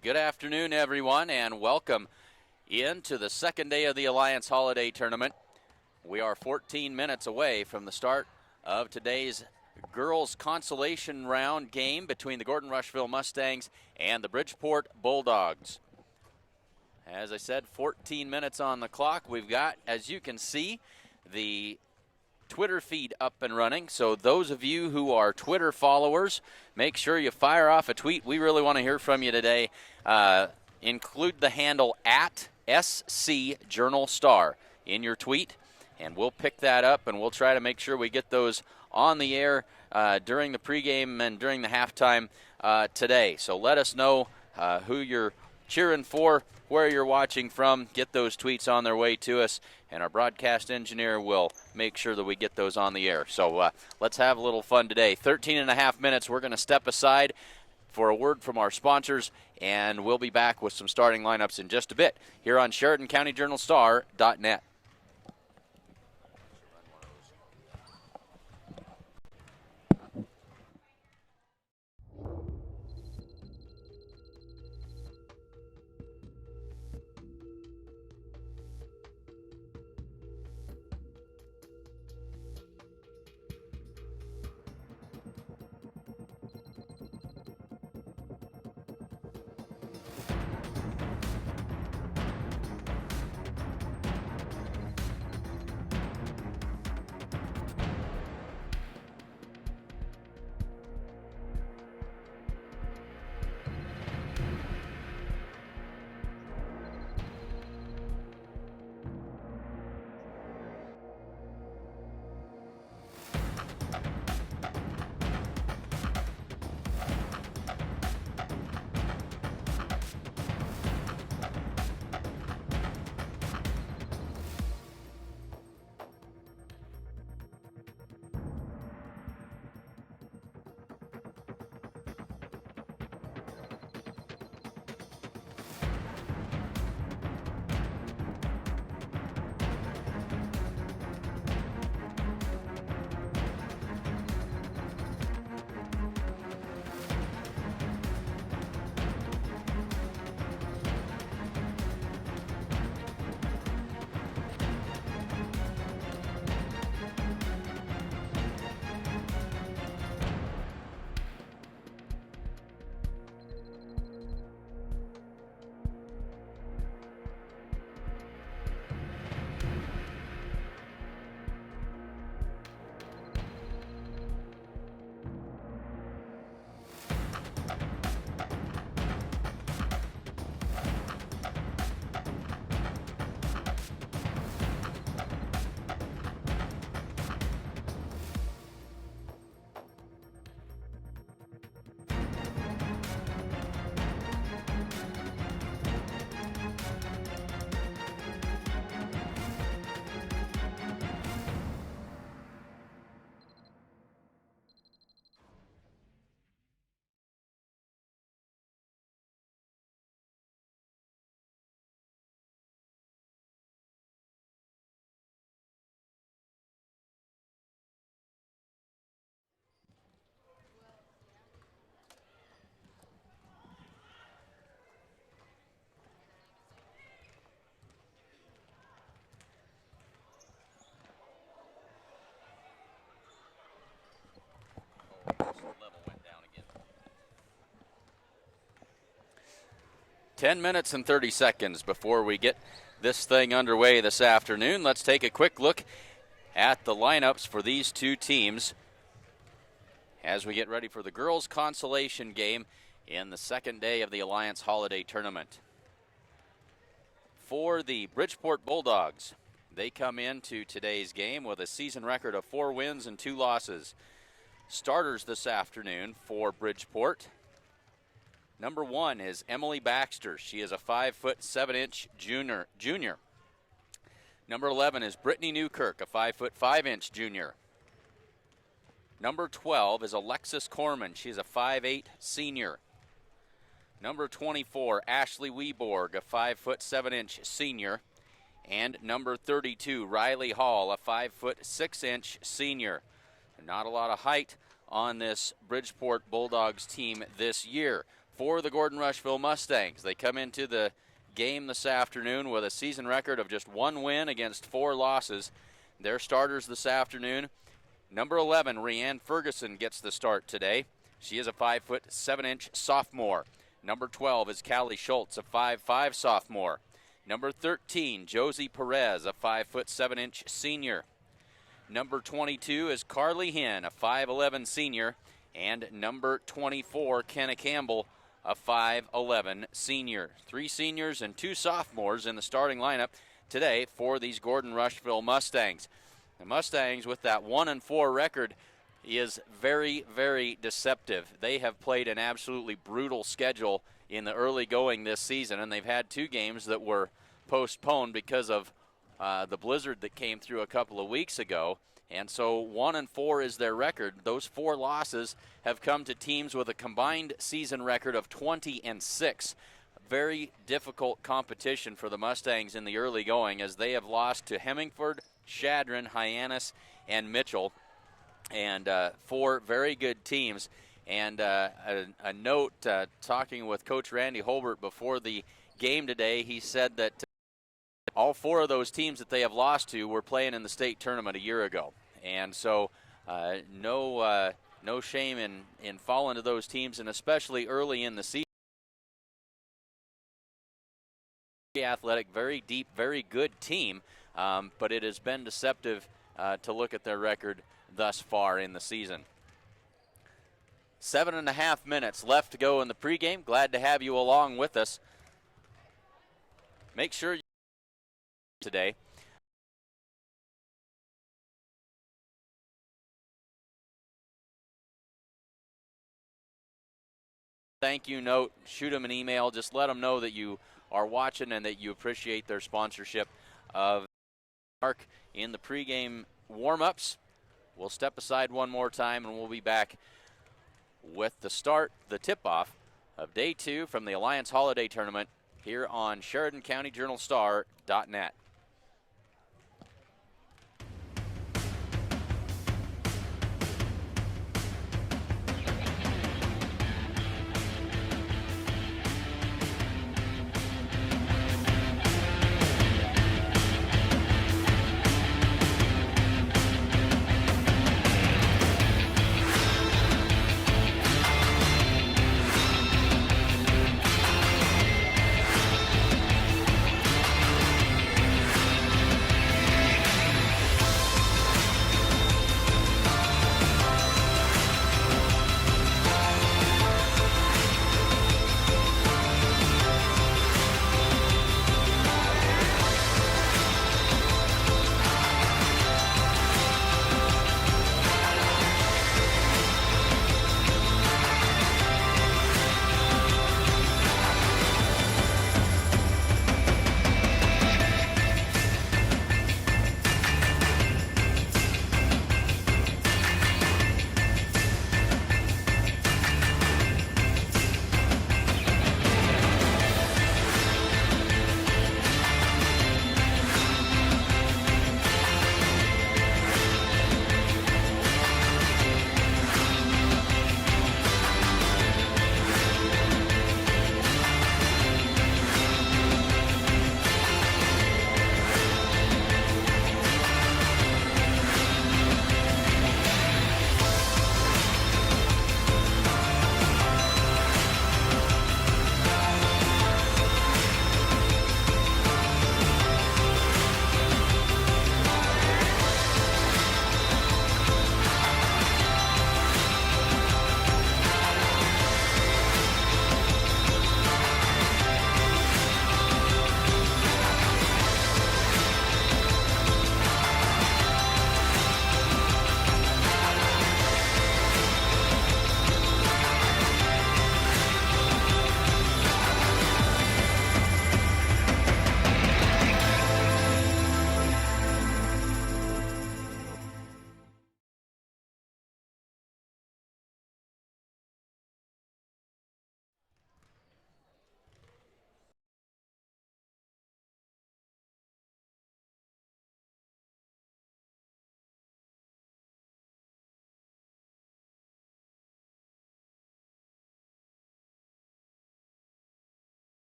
Good afternoon, everyone, and welcome into the second day of the Alliance Holiday Tournament. We are 14 minutes away from the start of today's girls' consolation round game between the Gordon-Rushville Mustangs and the Bridgeport Bulldogs. As I said, 14 minutes on the clock. We've got, as you can see, the Twitter feed up and running. So those of you who are Twitter followers, make sure you fire off a tweet. We really want to hear from you today. Include the handle at SC Journal Star in your tweet, and we'll pick that up and we'll try to make sure we get those on the air during the pregame and during the halftime today. So let us know who you're cheering for, where you're watching from. Get those tweets on their way to us, and our broadcast engineer will make sure that we get those on the air. So let's have a little fun today. 13 and a half minutes. We're going to step aside for a word from our sponsors, and we'll be back with some starting lineups in just a bit here on SheridanCountyJournalStar.net. 10 minutes and 30 seconds before we get this thing underway this afternoon. Let's take a quick look at the lineups for these two teams as we get ready for the girls' consolation game in the second day of the Alliance Holiday Tournament. For the Bridgeport Bulldogs, they come into today's game with a season record of 4 wins and 2 losses. Starters this afternoon for Bridgeport. Number 1 is Emily Baxter. She is a 5'7" junior. Number 11 is Brittany Newkirk, a 5'5" junior. Number 12 is Alexis Corman. She's a 5'8" senior. Number 24, Ashley Weborg, a 5'7" senior. And number 32, Riley Hall, a 5'6" senior. Not a lot of height on this Bridgeport Bulldogs team this year. for the Gordon-Rushville Mustangs. They come into the game this afternoon with a season record of just 1 win against 4 losses. Their starters this afternoon, number 11, Rianne Ferguson, gets the start today. She is a 5'7" sophomore. Number 12 is Callie Schultz, a 5'5" sophomore. Number 13, Josie Perez, a 5'7" senior. Number 22 is Carly Hinn, a 5'11" senior. And number 24, Kenna Campbell, a 5'11" senior. 3 seniors and 2 sophomores in the starting lineup today for these Gordon-Rushville Mustangs. The Mustangs, with that 1-4 record, is very, very deceptive. They have played an absolutely brutal schedule in the early going this season, and they've had 2 games that were postponed because of the blizzard that came through a couple of weeks ago. And so 1-4 is their record. Those 4 losses have come to teams with a combined season record of 20-6. Very difficult competition for the Mustangs in the early going, as they have lost to Hemingford, Shadron, Hyannis, and Mitchell, and 4 very good teams. And a note, talking with Coach Randy Holbert before the game today, he said that all 4 of those teams that they have lost to were playing in the state tournament a year ago. And so no shame in falling to those teams, and especially early in the season. Athletic, very deep, very good team, but it has been deceptive to look at their record thus far in the season. 7.5 minutes left to go in the pregame. Glad to have you along with us. Make sure you today. Thank you note, shoot them an email, just let them know that you are watching and that you appreciate their sponsorship of Mark in the pregame warm-ups. We'll step aside one more time and we'll be back with the tip-off of Day 2 from the Alliance Holiday Tournament here on SheridanCountyJournalStar.net.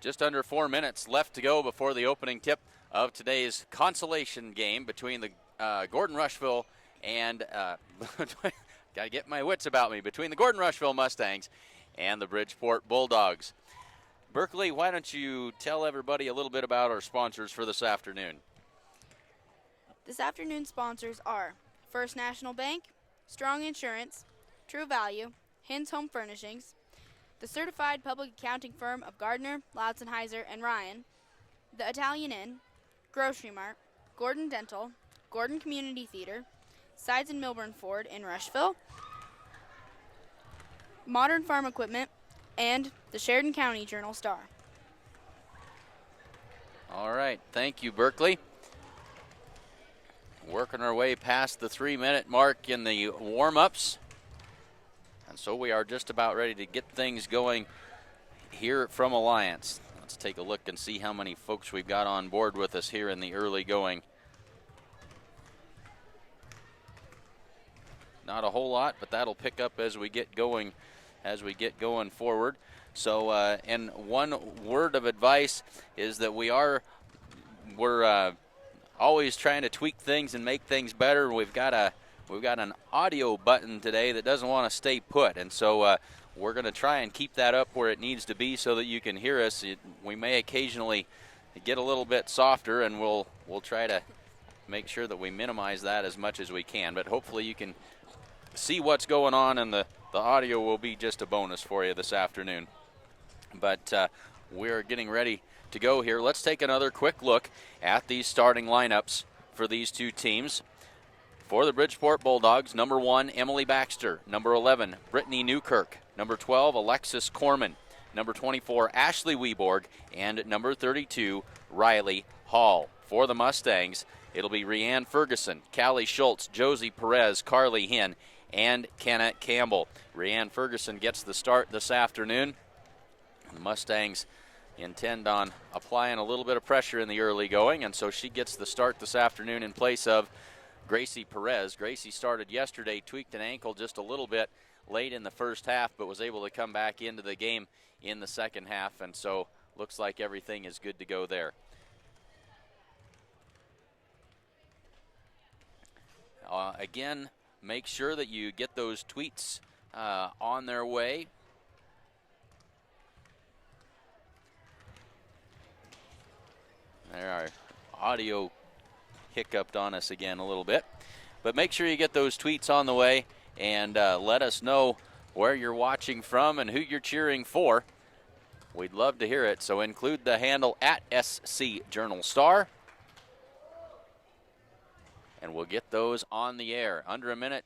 Just under 4 minutes left to go before the opening tip of today's consolation game between the Gordon-Rushville and gotta get my wits about me, between the Gordon-Rushville Mustangs and the Bridgeport Bulldogs. Berkeley, why don't you tell everybody a little bit about our sponsors for this afternoon? This afternoon's sponsors are First National Bank, Strong Insurance, True Value, Hins Home Furnishings, the certified public accounting firm of Gardner, Loudsonheiser, and Ryan, the Italian Inn, Grocery Mart, Gordon Dental, Gordon Community Theater, Sides and Milburn Ford in Rushville, Modern Farm Equipment, and the Sheridan County Journal-Star. All right, thank you, Berkeley. Working our way past the 3-minute mark in the warm-ups. And so we are just about ready to get things going here from Alliance. Let's take a look and see how many folks we've got on board with us here in the early going. Not a whole lot, but that'll pick up as we get going forward. So, and one word of advice is that we're always trying to tweak things and make things better. We've got an audio button today that doesn't want to stay put, and so we're going to try and keep that up where it needs to be so that you can hear us. We may occasionally get a little bit softer, and we'll try to make sure that we minimize that as much as we can. But hopefully you can see what's going on, and the audio will be just a bonus for you this afternoon. But we're getting ready to go here. Let's take another quick look at these starting lineups for these two teams. For the Bridgeport Bulldogs, number 1, Emily Baxter. Number 11, Brittany Newkirk. Number 12, Alexis Corman. Number 24, Ashley Weborg. And number 32, Riley Hall. For the Mustangs, it'll be Rianne Ferguson, Callie Schultz, Josie Perez, Carly Hinn, and Kenna Campbell. Rianne Ferguson gets the start this afternoon. The Mustangs intend on applying a little bit of pressure in the early going, and so she gets the start this afternoon in place of Gracie Perez. Gracie started yesterday, tweaked an ankle just a little bit late in the first half, but was able to come back into the game in the second half, and so looks like everything is good to go there. Again, make sure that you get those tweets on their way. There, our audio hiccuped on us again a little bit. But make sure you get those tweets on the way and let us know where you're watching from and who you're cheering for. We'd love to hear it, so include the handle at SC Journal Star. And we'll get those on the air. Under a minute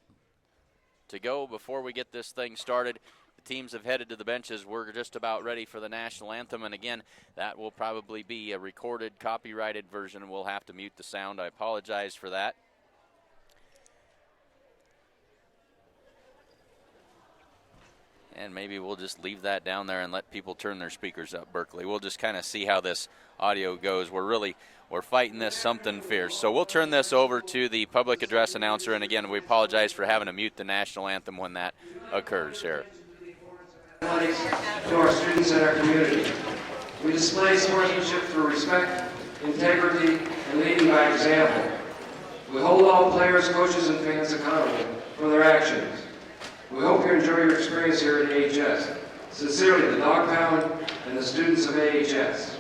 to go before we get this thing started. The teams have headed to the benches. We're just about ready for the national anthem, and again, that will probably be a recorded, copyrighted version. We'll have to mute the sound. I apologize for that. And maybe we'll just leave that down there and let people turn their speakers up, Berkeley. We'll just kind of see how this audio goes. We're fighting this something fierce. So we'll turn this over to the public address announcer, and again, we apologize for having to mute the national anthem when that occurs here. To our students and our community. We display sportsmanship through respect, integrity, and leading by example. We hold all players, coaches, and fans accountable for their actions. We hope you enjoy your experience here at AHS. Sincerely, the Dog Pound and the students of AHS.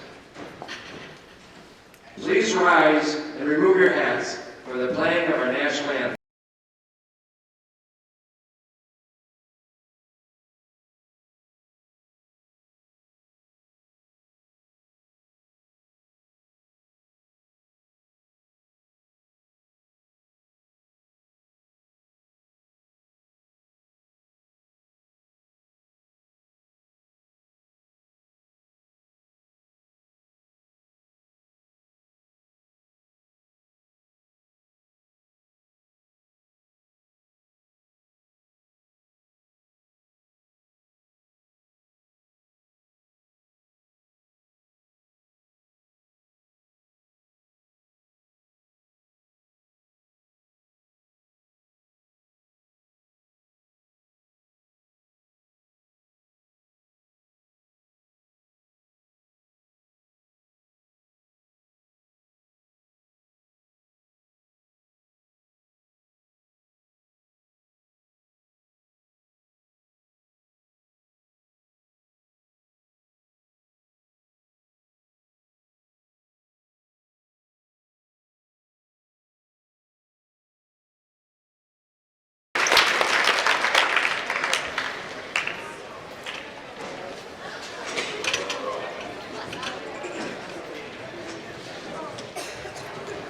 Please rise and remove your hats for the playing of our national anthem.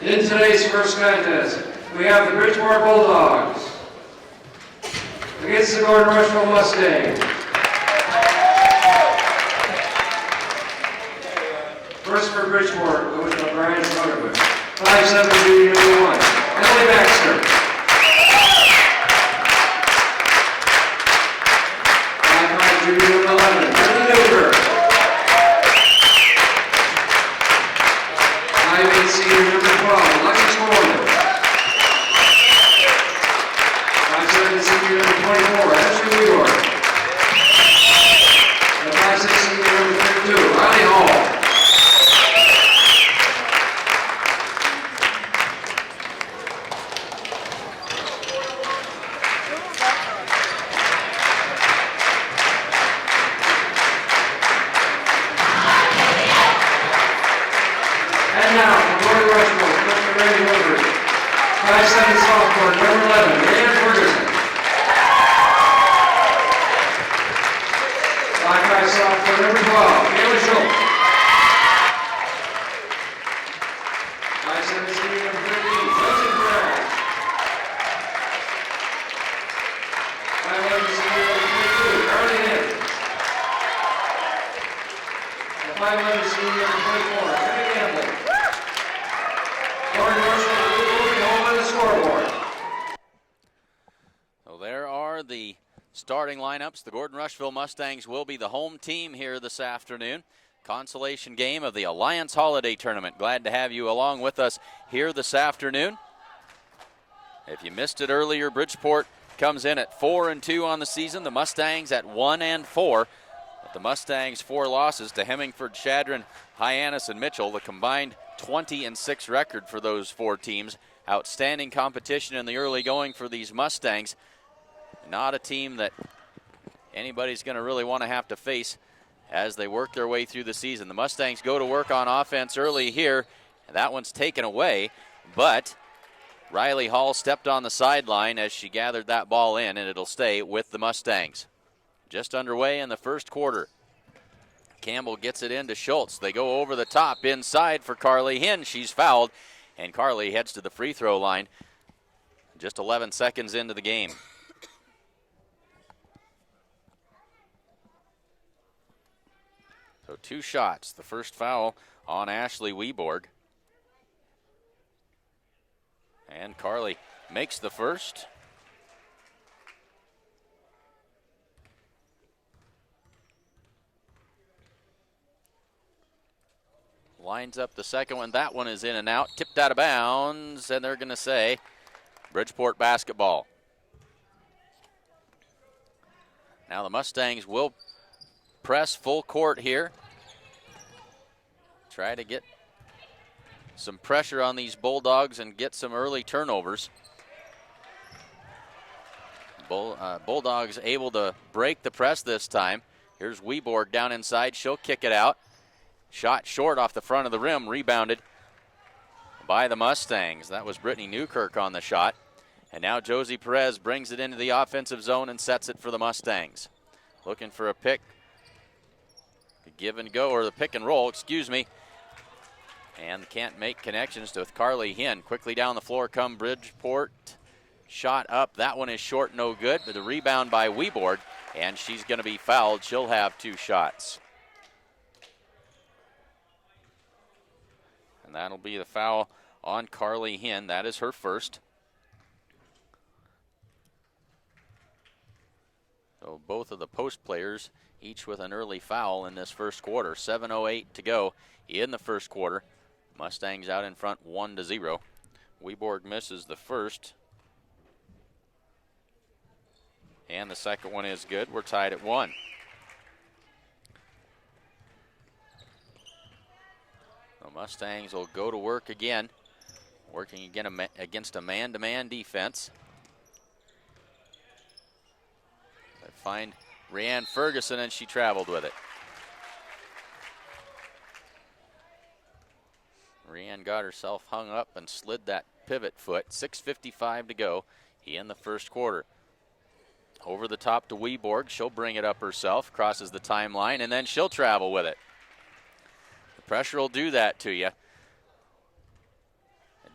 In today's first contest, we have the Bridgeport Bulldogs against the Gordon-Rushville Mustangs. First for Bridgeport, goes to Brian Soderman. 5'7", junior number 1, Emily Baxter. 5'5", junior number 11, Brittany Newberg. 5'8", senior number 12, Alexis Mormon. 5'7", senior number 24, Ashley Weaver. And 5'6", senior number 32, Riley Hall. And now, from Gordon-Rushville, Mr. Randy Woodward. 5'7", sophomore, number 11, Rhiannon Ferguson. 5'5", sophomore, number 12, Kayla Schultz. 5'7", senior, number 13, Josie Perez. 5'11", senior, number 22, Carly Hill. 5'11", senior, number 24, Emily Campbell. So there are the starting lineups. The Gordon-Rushville Mustangs will be the home team here this afternoon. Consolation game of the Alliance Holiday Tournament. Glad to have you along with us here this afternoon. If you missed it earlier, Bridgeport comes in at 4-2 on the season. The Mustangs at 1-4. But the Mustangs 4 losses to Hemingford, Chadron, Hyannis, and Mitchell. The combined 20-6 record for those 4 teams. Outstanding competition in the early going for these Mustangs. Not a team that anybody's going to really want to have to face as they work their way through the season. The Mustangs go to work on offense early here. And that one's taken away, but Riley Hall stepped on the sideline as she gathered that ball in, and it'll stay with the Mustangs. Just underway in the first quarter. Campbell gets it into Schultz. They go over the top inside for Carly Hinn. She's fouled, and Carly heads to the free throw line just 11 seconds into the game. So 2 shots. The first foul on Ashley Weborg. And Carly makes the first. Lines up the second one. That one is in and out. Tipped out of bounds, and they're going to say Bridgeport basketball. Now the Mustangs will press full court here. Try to get some pressure on these Bulldogs and get some early turnovers. Bulldogs able to break the press this time. Here's Weborg down inside. She'll kick it out. Shot short off the front of the rim, rebounded by the Mustangs. That was Brittany Newkirk on the shot. And now Josie Perez brings it into the offensive zone and sets it for the Mustangs. Looking for a pick. The give and go, or the pick and roll, excuse me. And can't make connections with Carly Hinn. Quickly down the floor come Bridgeport. Shot up. That one is short, no good. But the rebound by Weborg, and she's going to be fouled. She'll have 2 shots. And that'll be the foul on Carly Hinn. That is her first. So both of the post players, each with an early foul in this first quarter. 7:08 to go in the first quarter. Mustangs out in front 1-0. Weborg misses the first. And the second one is good. We're tied at 1. The Mustangs will go to work again, working again against a man-to-man defense. They find Rhiannon Ferguson, and she traveled with it. Rhiannon got herself hung up and slid that pivot foot. 6:55 to go in the first quarter. Over the top to Weborg. She'll bring it up herself, crosses the timeline, and then she'll travel with it. The pressure will do that to you.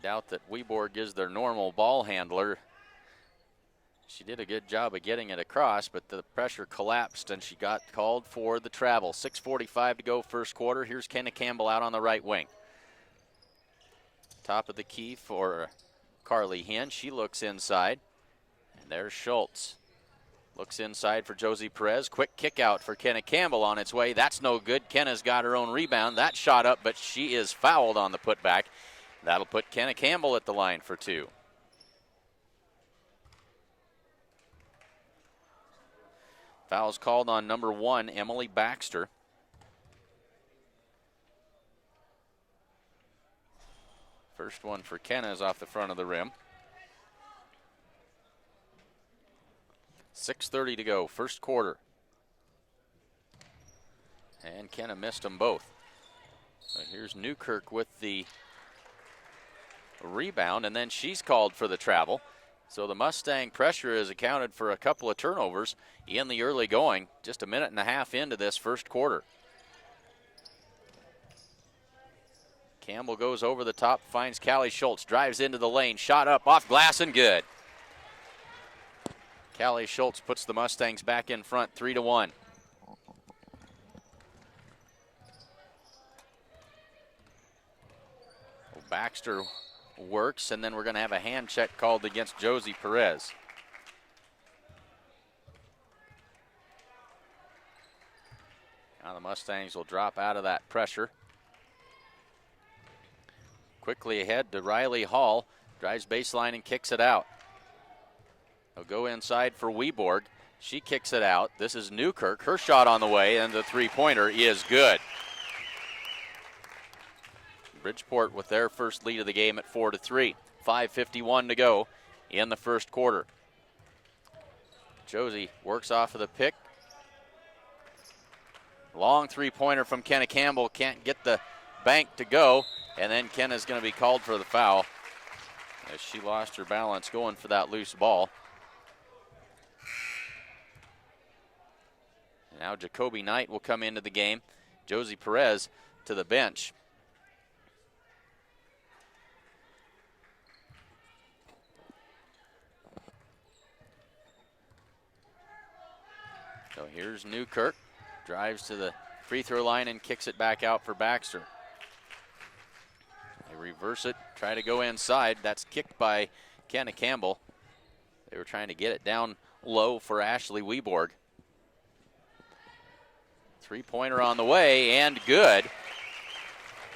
doubt that Weborg is their normal ball handler. She did a good job of getting it across, but the pressure collapsed and she got called for the travel. 6:45 to go first quarter. Here's Kenna Campbell out on the right wing. Top of the key for Carly Hinn. She looks inside. And there's Schultz. Looks inside for Josie Perez. Quick kick out for Kenna Campbell on its way. That's no good. Kenna's got her own rebound. That shot up, but she is fouled on the putback. That'll put Kenna Campbell at the line for 2. Foul's called on number 1, Emily Baxter. First one for Kenna is off the front of the rim. 6:30 to go, first quarter. And Kenna missed them both. So here's Newkirk with the rebound, and then she's called for the travel. So the Mustang pressure has accounted for a couple of turnovers in the early going, just a minute and a half into this first quarter. Campbell goes over the top, finds Callie Schultz, drives into the lane, shot up, off glass and good. Callie Schultz puts the Mustangs back in front, 3-1. Baxter works, and then we're going to have a hand check called against Josie Perez. Now the Mustangs will drop out of that pressure. Quickly ahead to Riley Hall, drives baseline and kicks it out. They'll go inside for Weborg. She kicks it out. This is Newkirk. Her shot on the way, and the three-pointer is good. Bridgeport with their first lead of the game at 4-3. 5:51 to go in the first quarter. Josie works off of the pick. Long three-pointer from Kenna Campbell. Can't get the bank to go. And then Kenna's going to be called for the foul as she lost her balance going for that loose ball. Now Jacoby Knight will come into the game. Josie Perez to the bench. So here's Newkirk, drives to the free throw line and kicks it back out for Baxter. They reverse it, try to go inside. That's kicked by Kenna Campbell. They were trying to get it down low for Ashley Weborg. Three-pointer on the way, and good.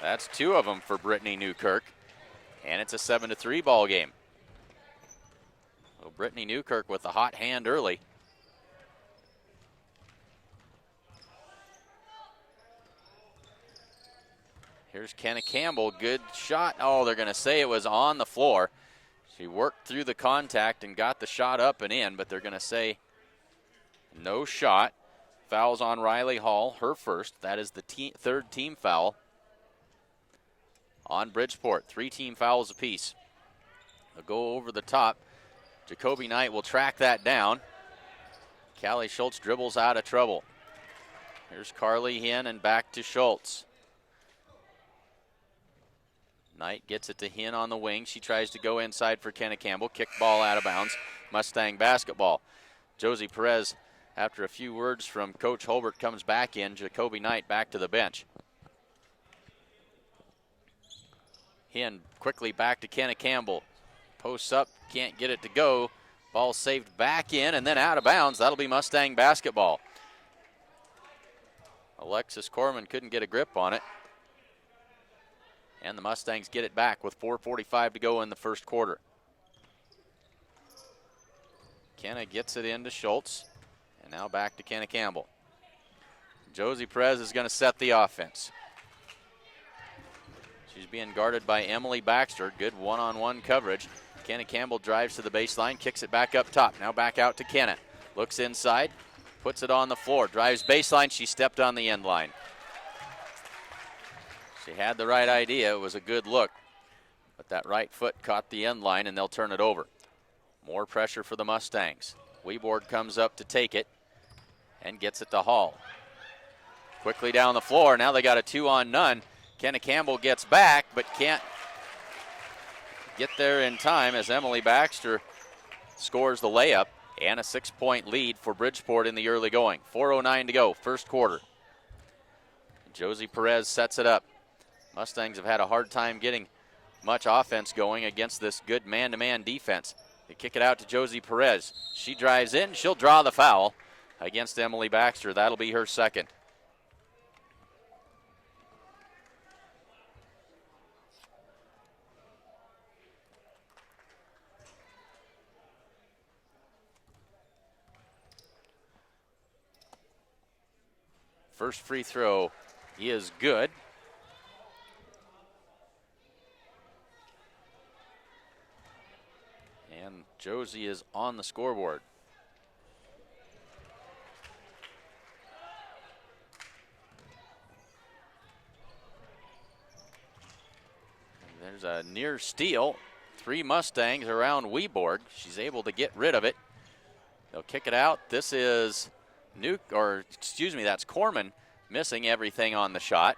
That's 2 of them for Brittany Newkirk, and it's a 7-3 ball game. So Brittany Newkirk with the hot hand early. Here's Kenna Campbell, good shot. Oh, they're going to say it was on the floor. She worked through the contact and got the shot up and in, but they're going to say no shot. Fouls on Riley Hall, her first. That is the third team foul on Bridgeport. 3 team fouls apiece. They'll go over the top. Jacoby Knight will track that down. Callie Schultz dribbles out of trouble. Here's Carly Hinn and back to Schultz. Knight gets it to Hinn on the wing. She tries to go inside for Kenna Campbell. Kick ball out of bounds. Mustang basketball. Josie Perez, after a few words from Coach Holbert, comes back in. Jacoby Knight back to the bench. Hinn quickly back to Kenna Campbell. Posts up, can't get it to go. Ball saved back in and then out of bounds. That'll be Mustang basketball. Alexis Corman couldn't get a grip on it. And the Mustangs get it back with 4:45 to go in the first quarter. Kenna gets it into Schultz. And now back to Kenna Campbell. Josie Perez is going to set the offense. She's being guarded by Emily Baxter. Good one-on-one coverage. Kenna Campbell drives to the baseline, kicks it back up top. Now back out to Kenna. Looks inside, puts it on the floor. Drives baseline, she stepped on the end line. She had the right idea, it was a good look. But that right foot caught the end line and they'll turn it over. More pressure for the Mustangs. Weborg comes up to take it and gets it to Hall. Quickly down the floor, now they got a 2-on-none. Kenna Campbell gets back, but can't get there in time as Emily Baxter scores the layup, and a 6-point lead for Bridgeport in the early going. 4:09 to go, first quarter. Josie Perez sets it up. Mustangs have had a hard time getting much offense going against this good man-to-man defense. They kick it out to Josie Perez. She drives in. She'll draw the foul against Emily Baxter. That'll be her second. First free throw is good. And Josie is on the scoreboard. And there's a near steal. 3 Mustangs around Weborg. She's able to get rid of it. They'll kick it out. This is that's Corman missing everything on the shot.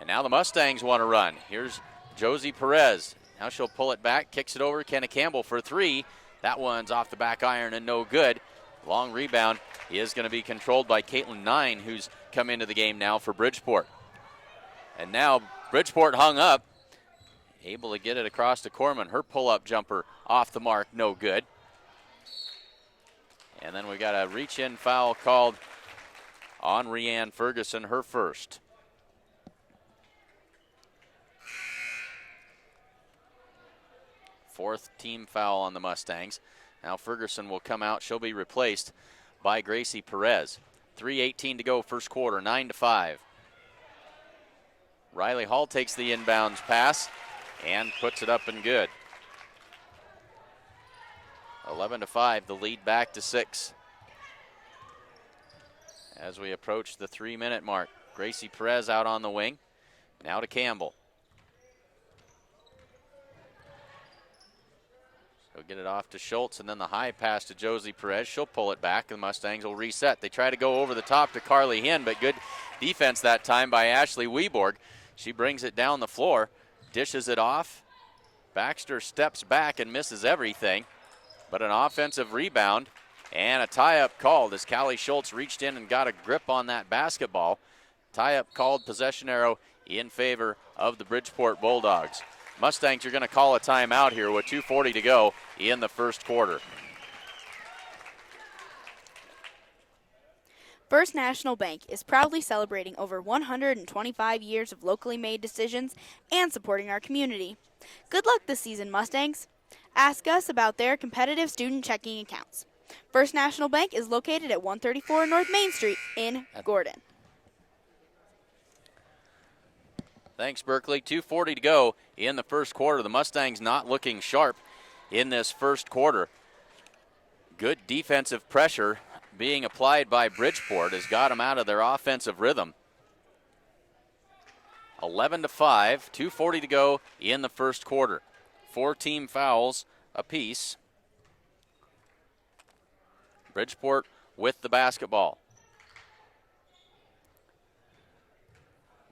And now the Mustangs want to run. Here's Josie Perez. Now she'll pull it back, kicks it over to Kenna Campbell for 3. That one's off the back iron and no good. Long rebound is going to be controlled by Caitlin Nine, who's come into the game now for Bridgeport. And now Bridgeport hung up, able to get it across to Corman. Her pull-up jumper off the mark, no good. And then we got a reach-in foul called on Rianne Ferguson, her first. Fourth team foul on the Mustangs. Now Ferguson will come out. She'll be replaced by Gracie Perez. 3:18 to go, first quarter, 9-5. Riley Hall takes the inbounds pass and puts it up and good. 11-5, the lead back to 6. As we approach the 3-minute mark, Gracie Perez out on the wing. Now to Campbell. She'll get it off to Schultz, and then the high pass to Josie Perez. She'll pull it back, and the Mustangs will reset. They try to go over the top to Carly Hinn, but good defense that time by Ashley Weborg. She brings it down the floor, dishes it off. Baxter steps back and misses everything. But an offensive rebound and a tie-up called as Callie Schultz reached in and got a grip on that basketball. Tie-up called, possession arrow in favor of the Bridgeport Bulldogs. Mustangs are going to call a timeout here with 2:40 to go in the first quarter. First National Bank is proudly celebrating over 125 years of locally made decisions and supporting our community. Good luck this season, Mustangs. Ask us about their competitive student checking accounts. First National Bank is located at 134 North Main Street in Gordon. Thanks, Berkeley. 2:40 to go in the first quarter. The Mustangs not looking sharp in this first quarter. Good defensive pressure being applied by Bridgeport has got them out of their offensive rhythm. 11-5, 2:40 to go in the first quarter. 4 team fouls apiece. Bridgeport with the basketball.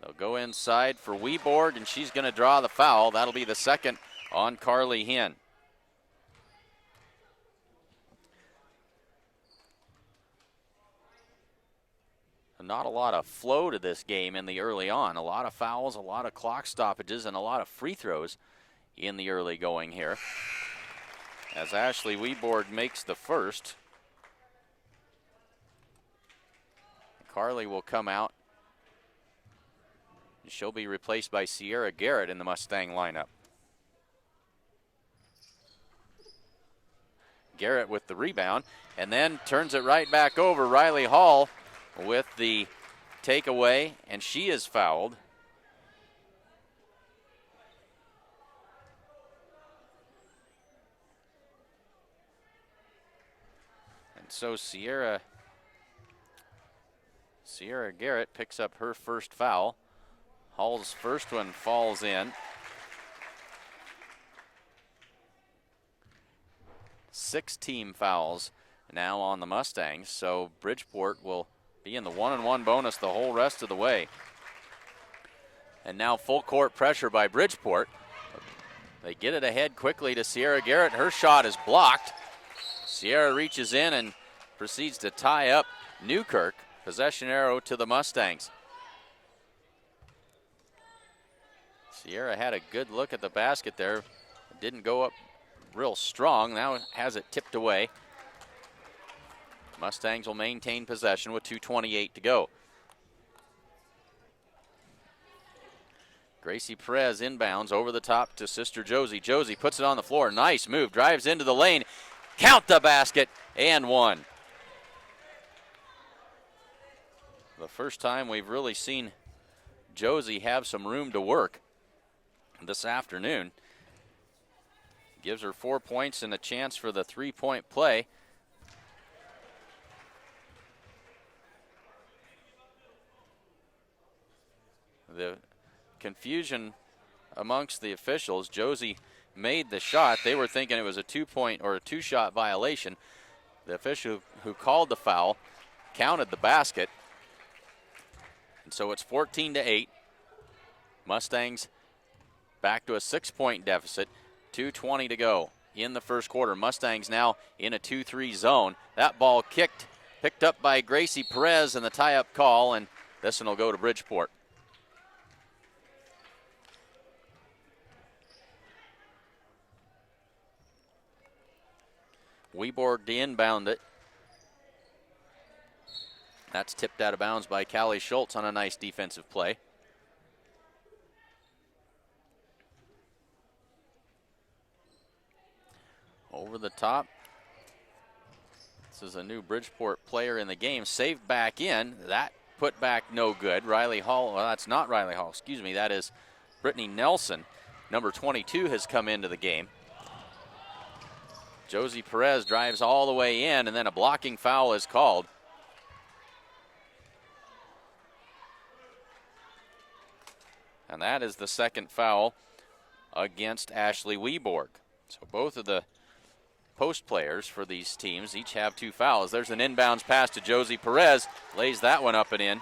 They'll go inside for Weborg, and she's going to draw the foul. That'll be the second on Carly Hinn. Not a lot of flow to this game in the early on. A lot of fouls, a lot of clock stoppages, and a lot of free throws in the early going here. As Ashley Weborg makes the first. Carly will come out. She'll be replaced by Sierra Garrett in the Mustang lineup. Garrett with the rebound, and then turns it right back over. Riley Hall with the takeaway, and she is fouled. And so Sierra Garrett picks up her first foul. Hall's first one falls in. 6 team fouls now on the Mustangs, so Bridgeport will be in the 1-on-1 bonus the whole rest of the way. And now full court pressure by Bridgeport. They get it ahead quickly to Sierra Garrett. Her shot is blocked. Sierra reaches in and proceeds to tie up Newkirk. Possession arrow to the Mustangs. Sierra had a good look at the basket there. Didn't go up real strong. Now has it tipped away. Mustangs will maintain possession with 2:28 to go. Gracie Perez inbounds over the top to sister Josie. Josie puts it on the floor. Nice move. Drives into the lane. Count the basket and one. The first time we've really seen Josie have some room to work this afternoon. Gives her 4 points and a chance for the three-point play. The confusion amongst the officials. Josie made the shot. They were thinking it was a 2-point or a 2-shot violation. The official who called the foul counted the basket. And so it's 14-8. Mustangs back to a 6-point deficit. 2:20 to go in the first quarter. Mustangs now in a 2-3 zone. That ball picked up by Gracie Perez and the tie-up call, and this one will go to Bridgeport. Weborg to inbound it. That's tipped out of bounds by Callie Schultz on a nice defensive play. Over the top. This is a new Bridgeport player in the game. Saved back in. That put back no good. Riley Hall, well, that's not Riley Hall, excuse me. That is Brittany Nelson. Number 22 has come into the game. Josie Perez drives all the way in, and then a blocking foul is called. And that is the second foul against Ashley Weborg. So both of the post players for these teams each have 2 fouls. There's an inbounds pass to Josie Perez. Lays that one up and in.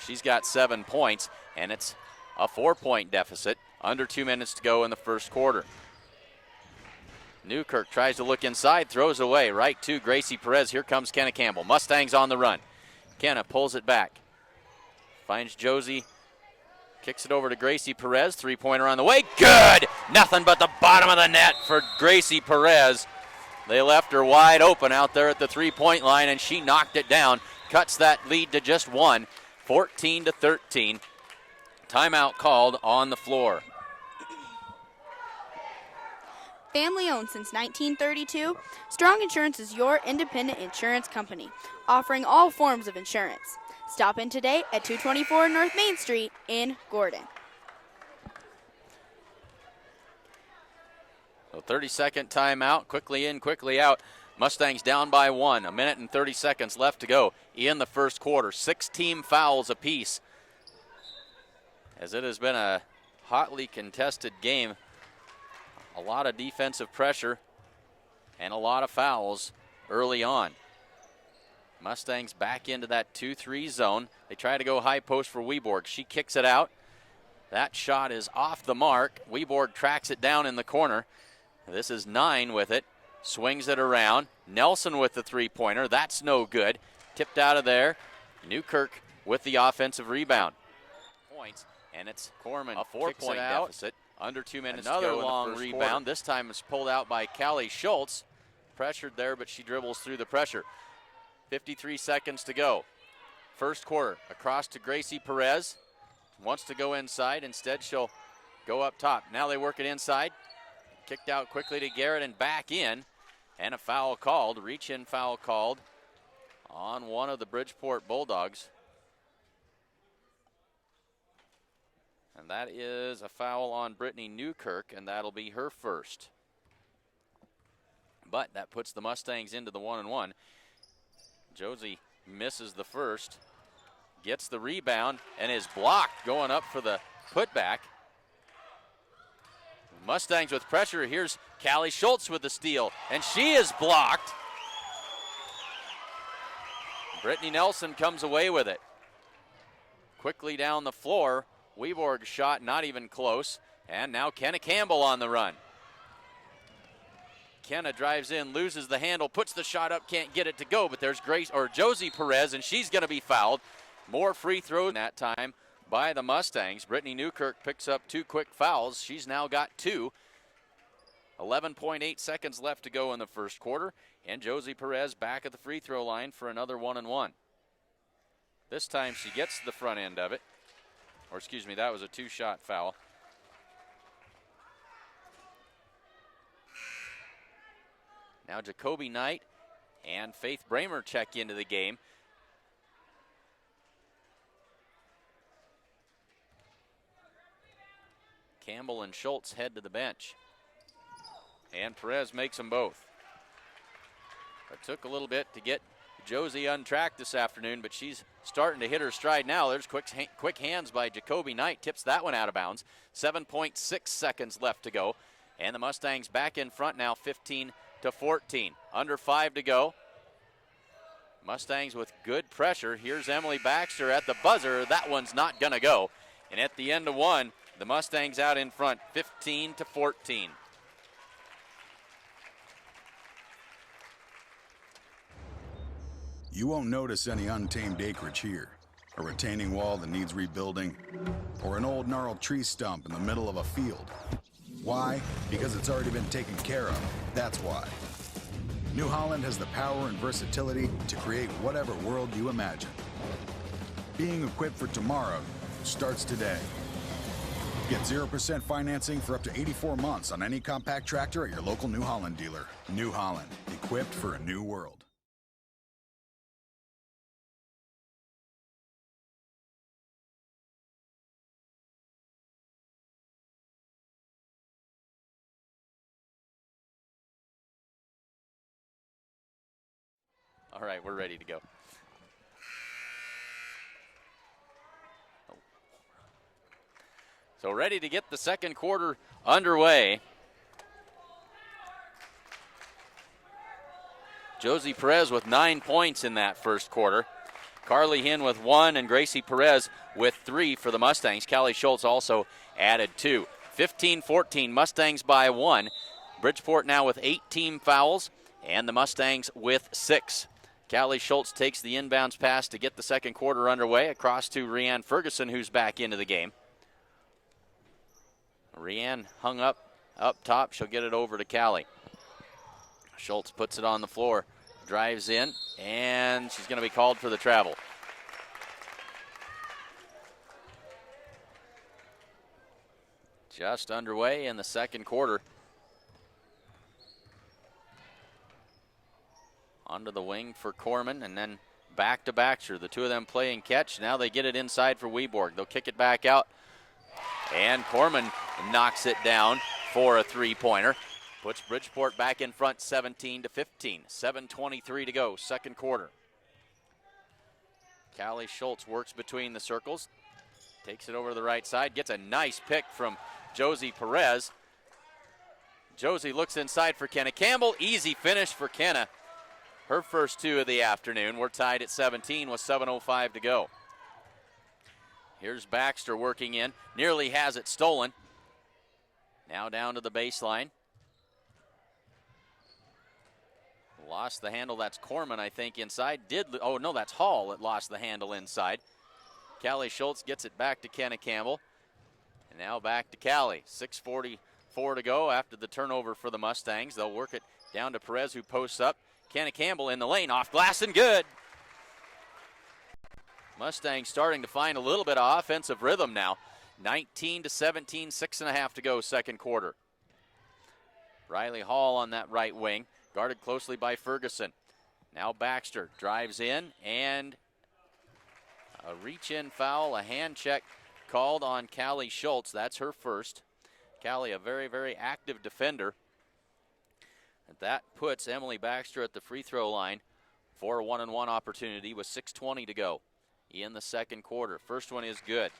She's got 7 points, and it's a 4-point deficit. Under 2 minutes to go in the first quarter. Newkirk tries to look inside, throws away, right to Gracie Perez. Here comes Kenna Campbell. Mustangs on the run. Kenna pulls it back. Finds Josie, kicks it over to Gracie Perez. 3-pointer on the way. Good! Nothing but the bottom of the net for Gracie Perez. They left her wide open out there at the 3-point line, and she knocked it down. Cuts that lead to just 1, 14-13. Timeout called on the floor. Family owned since 1932, Strong Insurance is your independent insurance company, offering all forms of insurance. Stop in today at 224 North Main Street in Gordon. So 30-second timeout, quickly in, quickly out. Mustangs down by 1, 1 minute and 30 seconds left to go in the first quarter. 6 team fouls apiece, as it has been a hotly contested game. A lot of defensive pressure and a lot of fouls early on. Mustangs back into that 2-3 zone. They try to go high post for Weborg. She kicks it out. That shot is off the mark. Weborg tracks it down in the corner. This is 9 with it. Swings it around. Nelson with the 3-pointer. That's no good. Tipped out of there. Newkirk with the offensive rebound. Points, and it's Corman. A 4-point deficit. Under 2 minutes to go. Another long rebound. This time it's pulled out by Callie Schultz. Pressured there, but she dribbles through the pressure. 53 seconds to go. First quarter. Across to Gracie Perez. Wants to go inside. Instead, she'll go up top. Now they work it inside. Kicked out quickly to Garrett and back in. And a foul called. Reach-in foul called on one of the Bridgeport Bulldogs. And that is a foul on Brittany Newkirk, and that'll be her first. But that puts the Mustangs into the 1-1. Josie misses the first, gets the rebound, and is blocked going up for the putback. Mustangs with pressure. Here's Callie Schultz with the steal, and she is blocked. Brittany Nelson comes away with it. Quickly down the floor. Weborg's shot not even close. And now Kenna Campbell on the run. Kenna drives in, loses the handle, puts the shot up, can't get it to go, but there's Josie Perez, and she's going to be fouled. More free throws that time by the Mustangs. Brittany Newkirk picks up 2 quick fouls. She's now got 2. 11.8 seconds left to go in the first quarter, and Josie Perez back at the free throw line for another 1-and-1. This time she gets the front end of it. Or excuse me, that was a 2-shot foul. Now Jacoby Knight and Faith Bramer check into the game. Campbell and Schultz head to the bench. And Perez makes them both. It took a little bit to get Josie untracked this afternoon, but she's starting to hit her stride now. There's quick hands by Jacoby Knight. Tips that one out of bounds. 7.6 seconds left to go. And the Mustangs back in front now, 15-14. Under 5 to go. Mustangs with good pressure. Here's Emily Baxter at the buzzer. That one's not going to go. And at the end of one, the Mustangs out in front, 15-14. You won't notice any untamed acreage here, a retaining wall that needs rebuilding, or an old gnarled tree stump in the middle of a field. Why? Because it's already been taken care of. That's why. New Holland has the power and versatility to create whatever world you imagine. Being equipped for tomorrow starts today. Get 0% financing for up to 84 months on any compact tractor at your local New Holland dealer. New Holland, equipped for a new world. All right, we're ready to go. So ready to get the second quarter underway. Josie Perez with 9 points in that first quarter. Carly Hinn with 1 and Gracie Perez with 3 for the Mustangs. Callie Schultz also added 2. 15-14, Mustangs by 1. Bridgeport now with 8 team fouls and the Mustangs with 6. Callie Schultz takes the inbounds pass to get the second quarter underway across to Rianne Ferguson, who's back into the game. Rianne hung up top. She'll get it over to Callie. Schultz puts it on the floor, drives in, and she's going to be called for the travel. Just underway in the second quarter. Onto the wing for Corman, and then back to Baxter. The two of them playing catch. Now they get it inside for Weborg. They'll kick it back out. And Corman knocks it down for a three-pointer. Puts Bridgeport back in front 17-15. 7:23 to go, second quarter. Callie Schultz works between the circles. Takes it over to the right side. Gets a nice pick from Josie Perez. Josie looks inside for Kenna Campbell. Easy finish for Kenna. Her first 2 of the afternoon. We're tied at 17 with 7:05 to go. Here's Baxter working in. Nearly has it stolen. Now down to the baseline. Lost the handle. That's Corman, I think, inside. Oh, no, that's Hall that lost the handle inside. Callie Schultz gets it back to Kenna Campbell. And now back to Callie. 6:44 to go after the turnover for the Mustangs. They'll work it down to Perez, who posts up. Kenna Campbell in the lane, off glass and good. Mustangs starting to find a little bit of offensive rhythm now. 19-17, 6.5 to go, second quarter. Riley Hall on that right wing, guarded closely by Ferguson. Now Baxter drives in, and a reach-in foul, a hand check called on Callie Schultz. That's her first. Callie, a very, very active defender. And that puts Emily Baxter at the free throw line for a 1-and-1 opportunity with 6:20 to go in the second quarter. First one is good.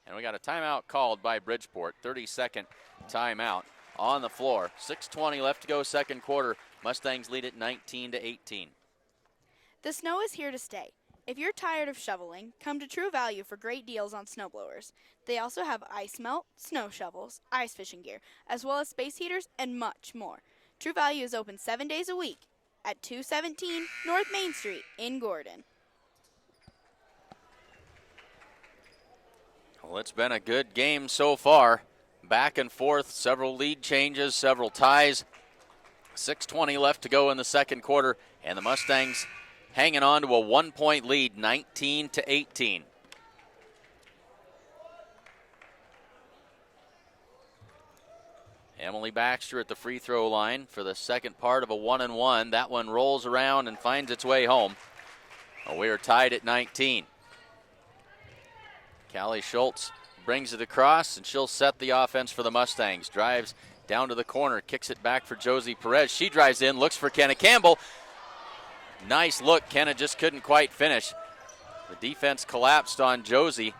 And we got a timeout called by Bridgeport. 30-second timeout on the floor. 6:20 left to go, second quarter. Mustangs lead it 19-18. The snow is here to stay. If you're tired of shoveling, come to True Value for great deals on snowblowers. They also have ice melt, snow shovels, ice fishing gear, as well as space heaters and much more. True Value is open 7 days a week at 217 North Main Street in Gordon. Well, it's been a good game so far. Back and forth, several lead changes, several ties. 6:20 left to go in the second quarter, and the Mustangs hanging on to a 1-point lead, 19-18. Emily Baxter at the free throw line for the second part of a 1-and-1. That one rolls around and finds its way home. We are tied at 19. Callie Schultz brings it across, and she'll set the offense for the Mustangs. Drives down to the corner, kicks it back for Josie Perez. She drives in, looks for Kenna Campbell. Nice look. Kenna just couldn't quite finish. The defense collapsed on Josie.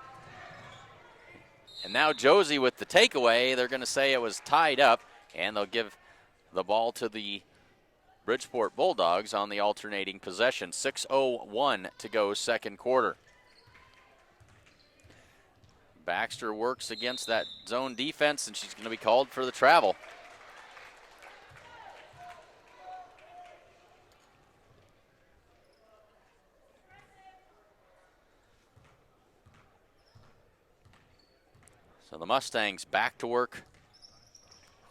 And now Josie with the takeaway. They're going to say it was tied up, and they'll give the ball to the Bridgeport Bulldogs on the alternating possession. 6:01 to go second quarter. Baxter works against that zone defense, and she's going to be called for the travel. So the Mustangs back to work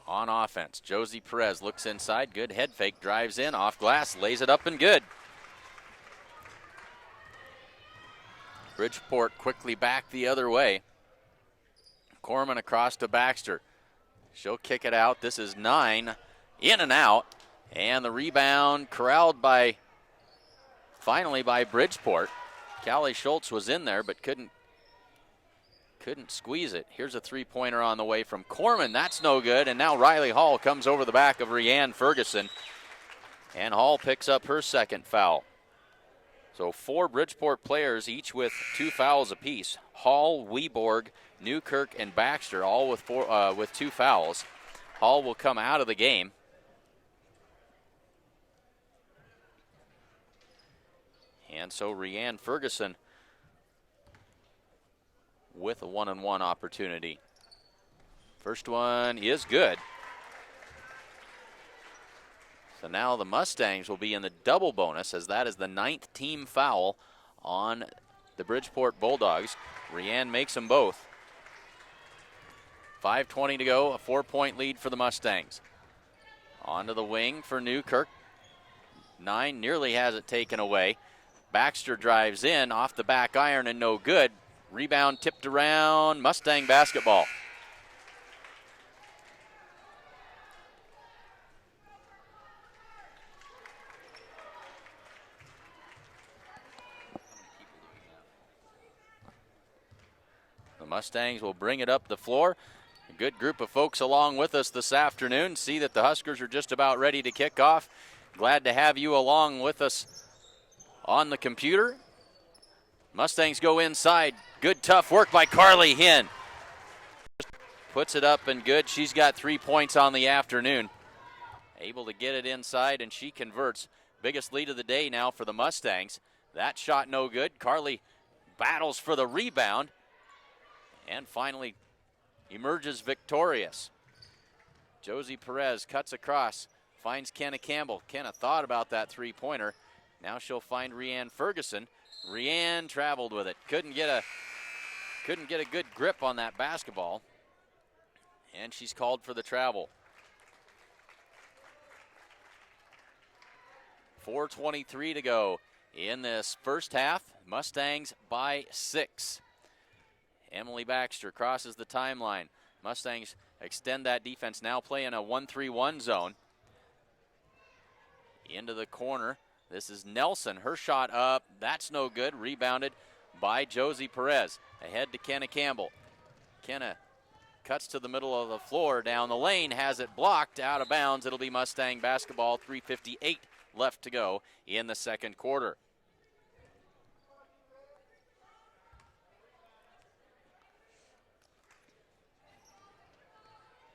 on offense. Josie Perez looks inside, good head fake, drives in, off glass, lays it up and good. Bridgeport quickly back the other way. Corman across to Baxter. She'll kick it out. This is 9, in and out. And the rebound corralled finally by Bridgeport. Callie Schultz was in there but couldn't squeeze it. Here's a three-pointer on the way from Corman. That's no good. And now Riley Hall comes over the back of Rianne Ferguson. And Hall picks up her second foul. So 4 Bridgeport players, each with 2 fouls apiece. Hall, Weeborg, Newkirk, and Baxter, all with 2 fouls. Hall will come out of the game. And so Rianne Ferguson with a 1-on-1 opportunity. First one is good. So now the Mustangs will be in the double bonus, as that is the 9th team foul on the Bridgeport Bulldogs. Rianne makes them both. 5:20 to go, a 4-point lead for the Mustangs. Onto the wing for Newkirk. 9 nearly has it taken away. Baxter drives in, off the back iron and no good. Rebound tipped around, Mustang basketball. The Mustangs will bring it up the floor. A good group of folks along with us this afternoon. See that the Huskers are just about ready to kick off. Glad to have you along with us on the computer. Mustangs go inside. Good tough work by Carly Hinn. Puts it up and good. She's got 3 points on the afternoon. Able to get it inside, and she converts. Biggest lead of the day now for the Mustangs. That shot no good. Carly battles for the rebound and finally emerges victorious. Josie Perez cuts across, finds Kenna Campbell. Kenna thought about that three-pointer. Now she'll find Rianne Ferguson. Rianne traveled with it. Couldn't get a good grip on that basketball. And she's called for the travel. 4:23 to go in this first half. Mustangs by 6. Emily Baxter crosses the timeline. Mustangs extend that defense, now playing a 1-3-1 zone. Into the corner. This is Nelson. Her shot up. That's no good. Rebounded by Josie Perez. Ahead to Kenna Campbell. Kenna cuts to the middle of the floor. Down the lane. Has it blocked. Out of bounds. It'll be Mustang basketball. 3:58 left to go in the second quarter.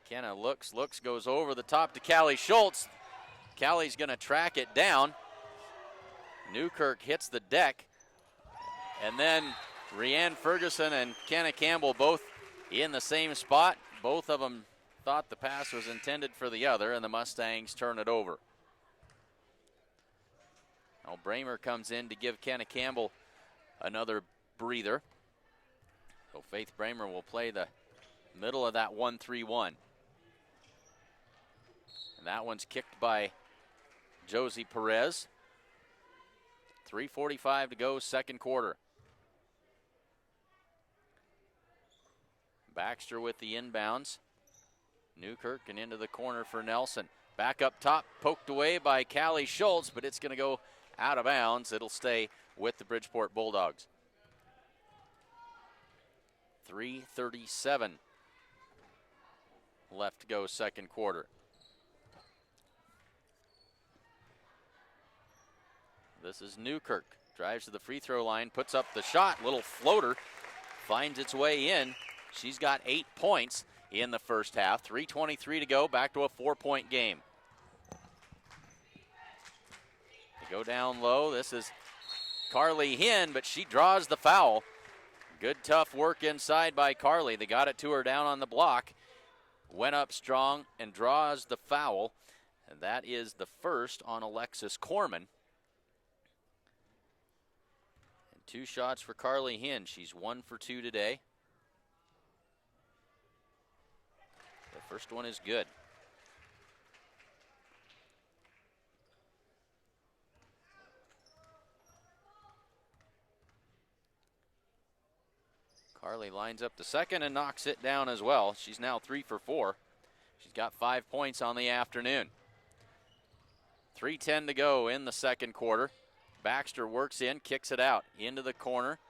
Kenna looks, goes over the top to Callie Schultz. Callie's going to track it down. Newkirk hits the deck. And then Rianne Ferguson and Kenna Campbell both in the same spot. Both of them thought the pass was intended for the other, and the Mustangs turn it over. Now Bramer comes in to give Kenna Campbell another breather. So Faith Bramer will play the middle of that 1-3-1. And that one's kicked by Josie Perez. 3:45 to go, second quarter. Baxter with the inbounds. Newkirk and into the corner for Nelson. Back up top, poked away by Callie Schultz, but it's going to go out of bounds. It'll stay with the Bridgeport Bulldogs. 3:37 left to go, second quarter. This is Newkirk. Drives to the free throw line, puts up the shot. Little floater finds its way in. She's got 8 points in the first half. 3:23 to go, back to a 4-point game. They go down low. This is Carly Hinn, but she draws the foul. Good tough work inside by Carly. They got it to her down on the block. Went up strong and draws the foul. And that is the first on Alexis Corman. And 2 shots for Carly Hinn. She's 1 for 2 today. The first one is good. Carly lines up the second and knocks it down as well. She's now 3 for 4. She's got 5 points on the afternoon. 3:10 to go in the second quarter. Baxter works in, kicks it out into the corner.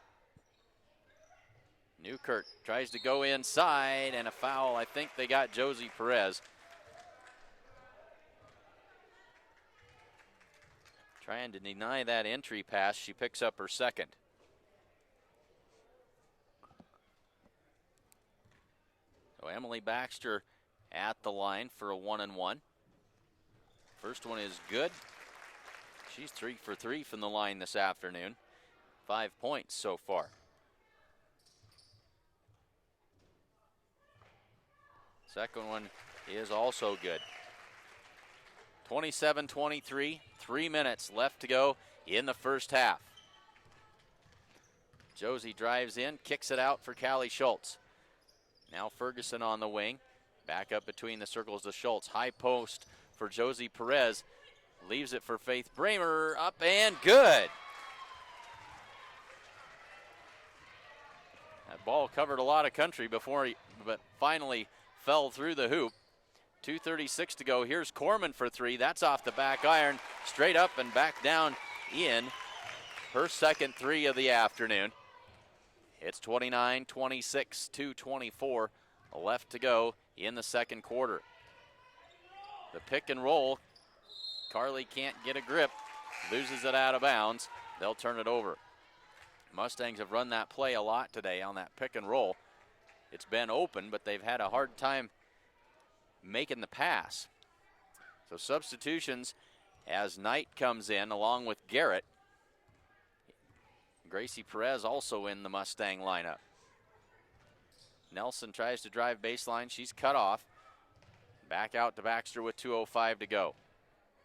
Newkirk tries to go inside, and a foul. I think they got Josie Perez. Trying to deny that entry pass. She picks up her second. So Emily Baxter at the line for a 1-and-1. First one is good. She's 3 for 3 from the line this afternoon. 5 points so far. Second one is also good. 27-23, 3 minutes left to go in the first half. Josie drives in, kicks it out for Callie Schultz. Now Ferguson on the wing. Back up between the circles to Schultz. High post for Josie Perez. Leaves it for Faith Bramer. Up and good. That ball covered a lot of country but finally fell through the hoop. 2:36 to go. Here's Corman for 3. That's off the back iron. Straight up and back down in. Her second 3 of the afternoon. It's 29-26, 2:24 left to go in the second quarter. The pick and roll. Carly can't get a grip. Loses it out of bounds. They'll turn it over. Mustangs have run that play a lot today on that pick and roll. It's been open, but they've had a hard time making the pass. So substitutions as Knight comes in along with Garrett. Gracie Perez also in the Mustang lineup. Nelson tries to drive baseline. She's cut off. Back out to Baxter with 2:05 to go.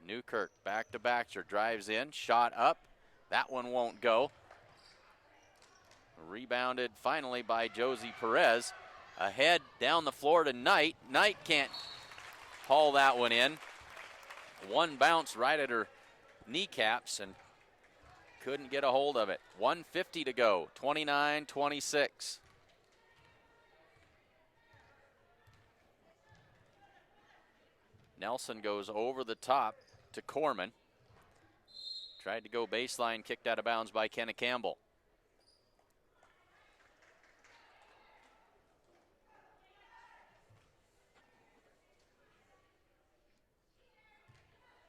Newkirk back to Baxter. Drives in. Shot up. That one won't go. Rebounded finally by Josie Perez. Ahead down the floor to Knight. Knight can't haul that one in. One bounce right at her kneecaps and couldn't get a hold of it. 1:50 to go. 29-26. Nelson goes over the top to Corman. Tried to go baseline, kicked out of bounds by Kenna Campbell.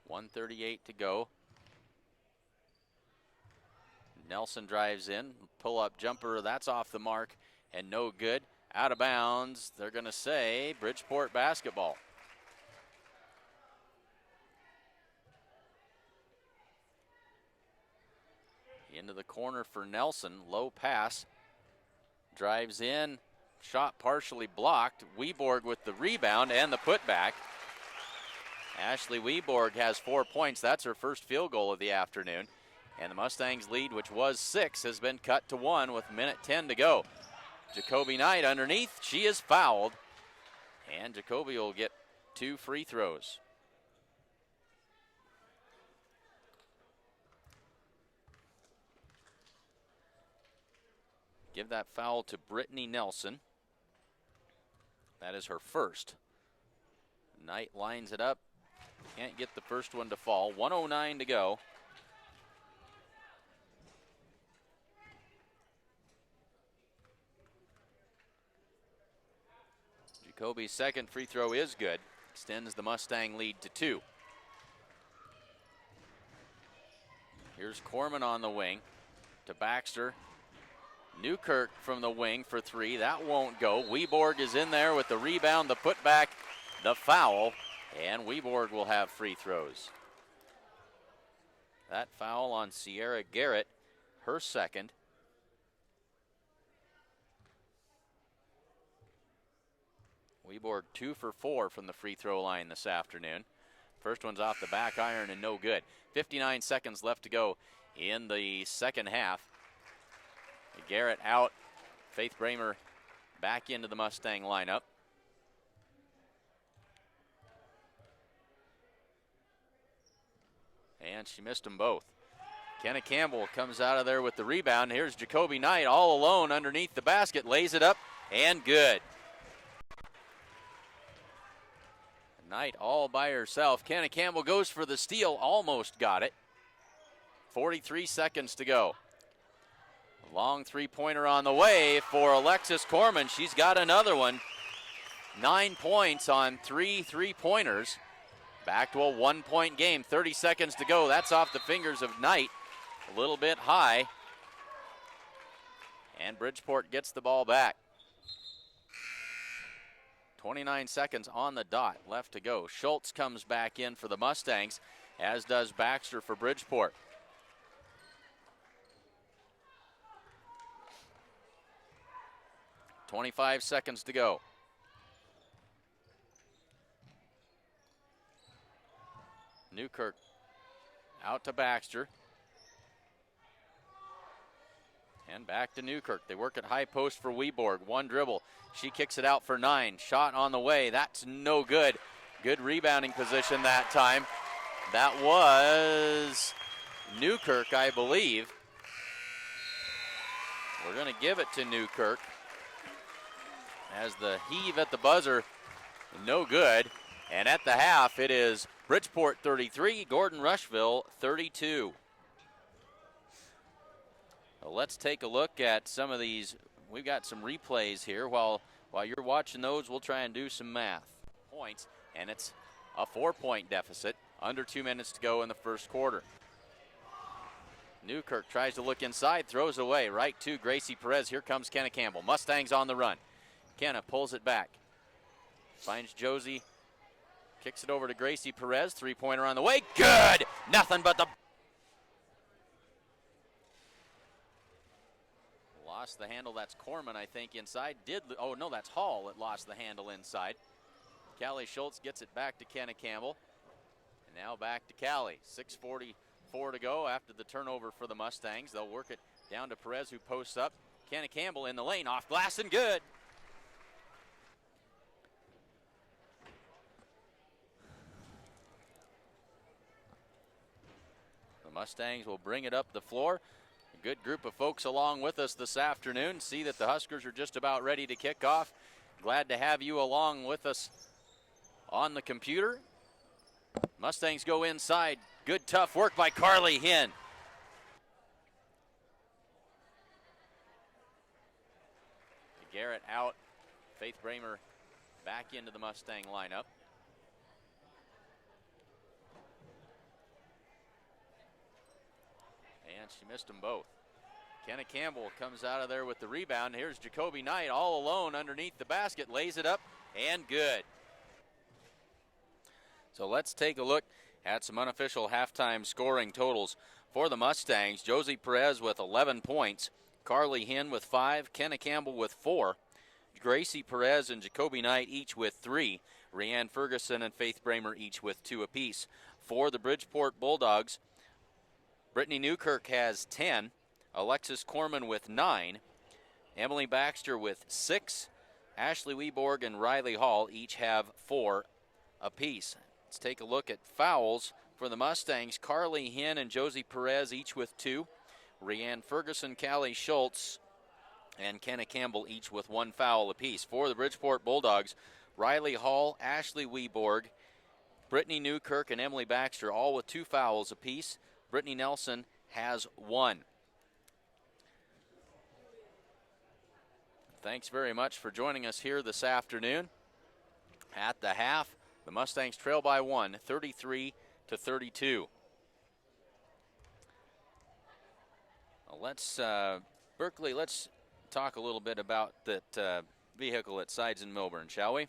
.138 to go. Nelson drives in, pull-up jumper, that's off the mark and no good. Out of bounds, they're going to say Bridgeport basketball. Into the corner for Nelson. Low pass. Drives in. Shot partially blocked. Weborg with the rebound and the putback. Ashley Weborg has 4 points. That's her first field goal of the afternoon. And the Mustangs lead, which was 6, has been cut to 1 with 1:10 to go. Jacoby Knight underneath. She is fouled. And Jacoby will get 2 free throws. Give that foul to Brittany Nelson. That is her first. Knight lines it up. Can't get the first one to fall. 1:09 to go. Jacoby's second free throw is good. Extends the Mustang lead to 2. Here's Corman on the wing to Baxter. Newkirk from the wing for 3. That won't go. Weborg is in there with the rebound, the putback, the foul, and Weborg will have free throws. That foul on Sierra Garrett, her second. Weborg 2 for 4 from the free throw line this afternoon. First one's off the back iron and no good. 59 seconds left to go in the second half. Garrett out. Faith Bramer back into the Mustang lineup. And she missed them both. Kenna Campbell comes out of there with the rebound. Here's Jacoby Knight all alone underneath the basket. Lays it up and good. Knight all by herself. Kenna Campbell goes for the steal. Almost got it. 43 seconds to go. Long three-pointer on the way for Alexis Corman. She's got another one. 9 points on 3 3-pointers. Back to a 1-point game. 30 seconds to go. That's off the fingers of Knight. A little bit high. And Bridgeport gets the ball back. 29 seconds on the dot left to go. Schultz comes back in for the Mustangs, as does Baxter for Bridgeport. .25 seconds to go. Newkirk out to Baxter. And back to Newkirk. They work at high post for Weborg. One dribble. She kicks it out for 9. Shot on the way. That's no good. Good rebounding position that time. That was Newkirk, I believe. We're going to give it to Newkirk. As the heave at the buzzer, no good. And at the half, it is Bridgeport 33, Gordon-Rushville 32. Well, let's take a look at some of these. We've got some replays here. While you're watching those, we'll try and do some math. Points, and it's a 4-point deficit. Under 2 minutes to go in the first quarter. Newkirk tries to look inside, throws away. Right to Gracie Perez. Here comes Kenna Campbell. Mustangs on the run. Kenna pulls it back. Finds Josie. Kicks it over to Gracie Perez. 3-pointer on the way. Good! Nothing but the... Lost the handle. That's Corman, I think, inside. Oh, no, that's Hall that lost the handle inside. Callie Schultz gets it back to Kenna Campbell. And now back to Callie. 6:44 to go after the turnover for the Mustangs. They'll work it down to Perez, who posts up. Kenna Campbell in the lane. Off glass and good. Mustangs will bring it up the floor. A good group of folks along with us this afternoon. See that the Huskers are just about ready to kick off. Glad to have you along with us on the computer. Mustangs go inside. Good tough work by Carly Hinn. Garrett out. Faith Bramer back into the Mustang lineup. And she missed them both. Kenna Campbell comes out of there with the rebound. Here's Jacoby Knight all alone underneath the basket. Lays it up and good. So let's take a look at some unofficial halftime scoring totals For the Mustangs, Josie Perez with 11 points, Carly Hinn with 5, Kenna Campbell with 4, Gracie Perez and Jacoby Knight each with 3, Rianne Ferguson and Faith Bramer each with 2 apiece. For the Bridgeport Bulldogs, Brittany Newkirk has 10, Alexis Corman with 9, Emily Baxter with 6, Ashley Weborg and Riley Hall each have 4 apiece. Let's take a look at fouls. For the Mustangs, Carly Hinn and Josie Perez each with 2, Rianne Ferguson, Callie Schultz, and Kenna Campbell each with 1 foul apiece. For the Bridgeport Bulldogs, Riley Hall, Ashley Weborg, Brittany Newkirk, and Emily Baxter all with 2 fouls apiece. Brittany Nelson has 1. Thanks very much for joining us here this afternoon. At the half, the Mustangs trail by 1, 33-32. Berkeley, let's talk a little bit about that vehicle at Sides in Milburn, shall we?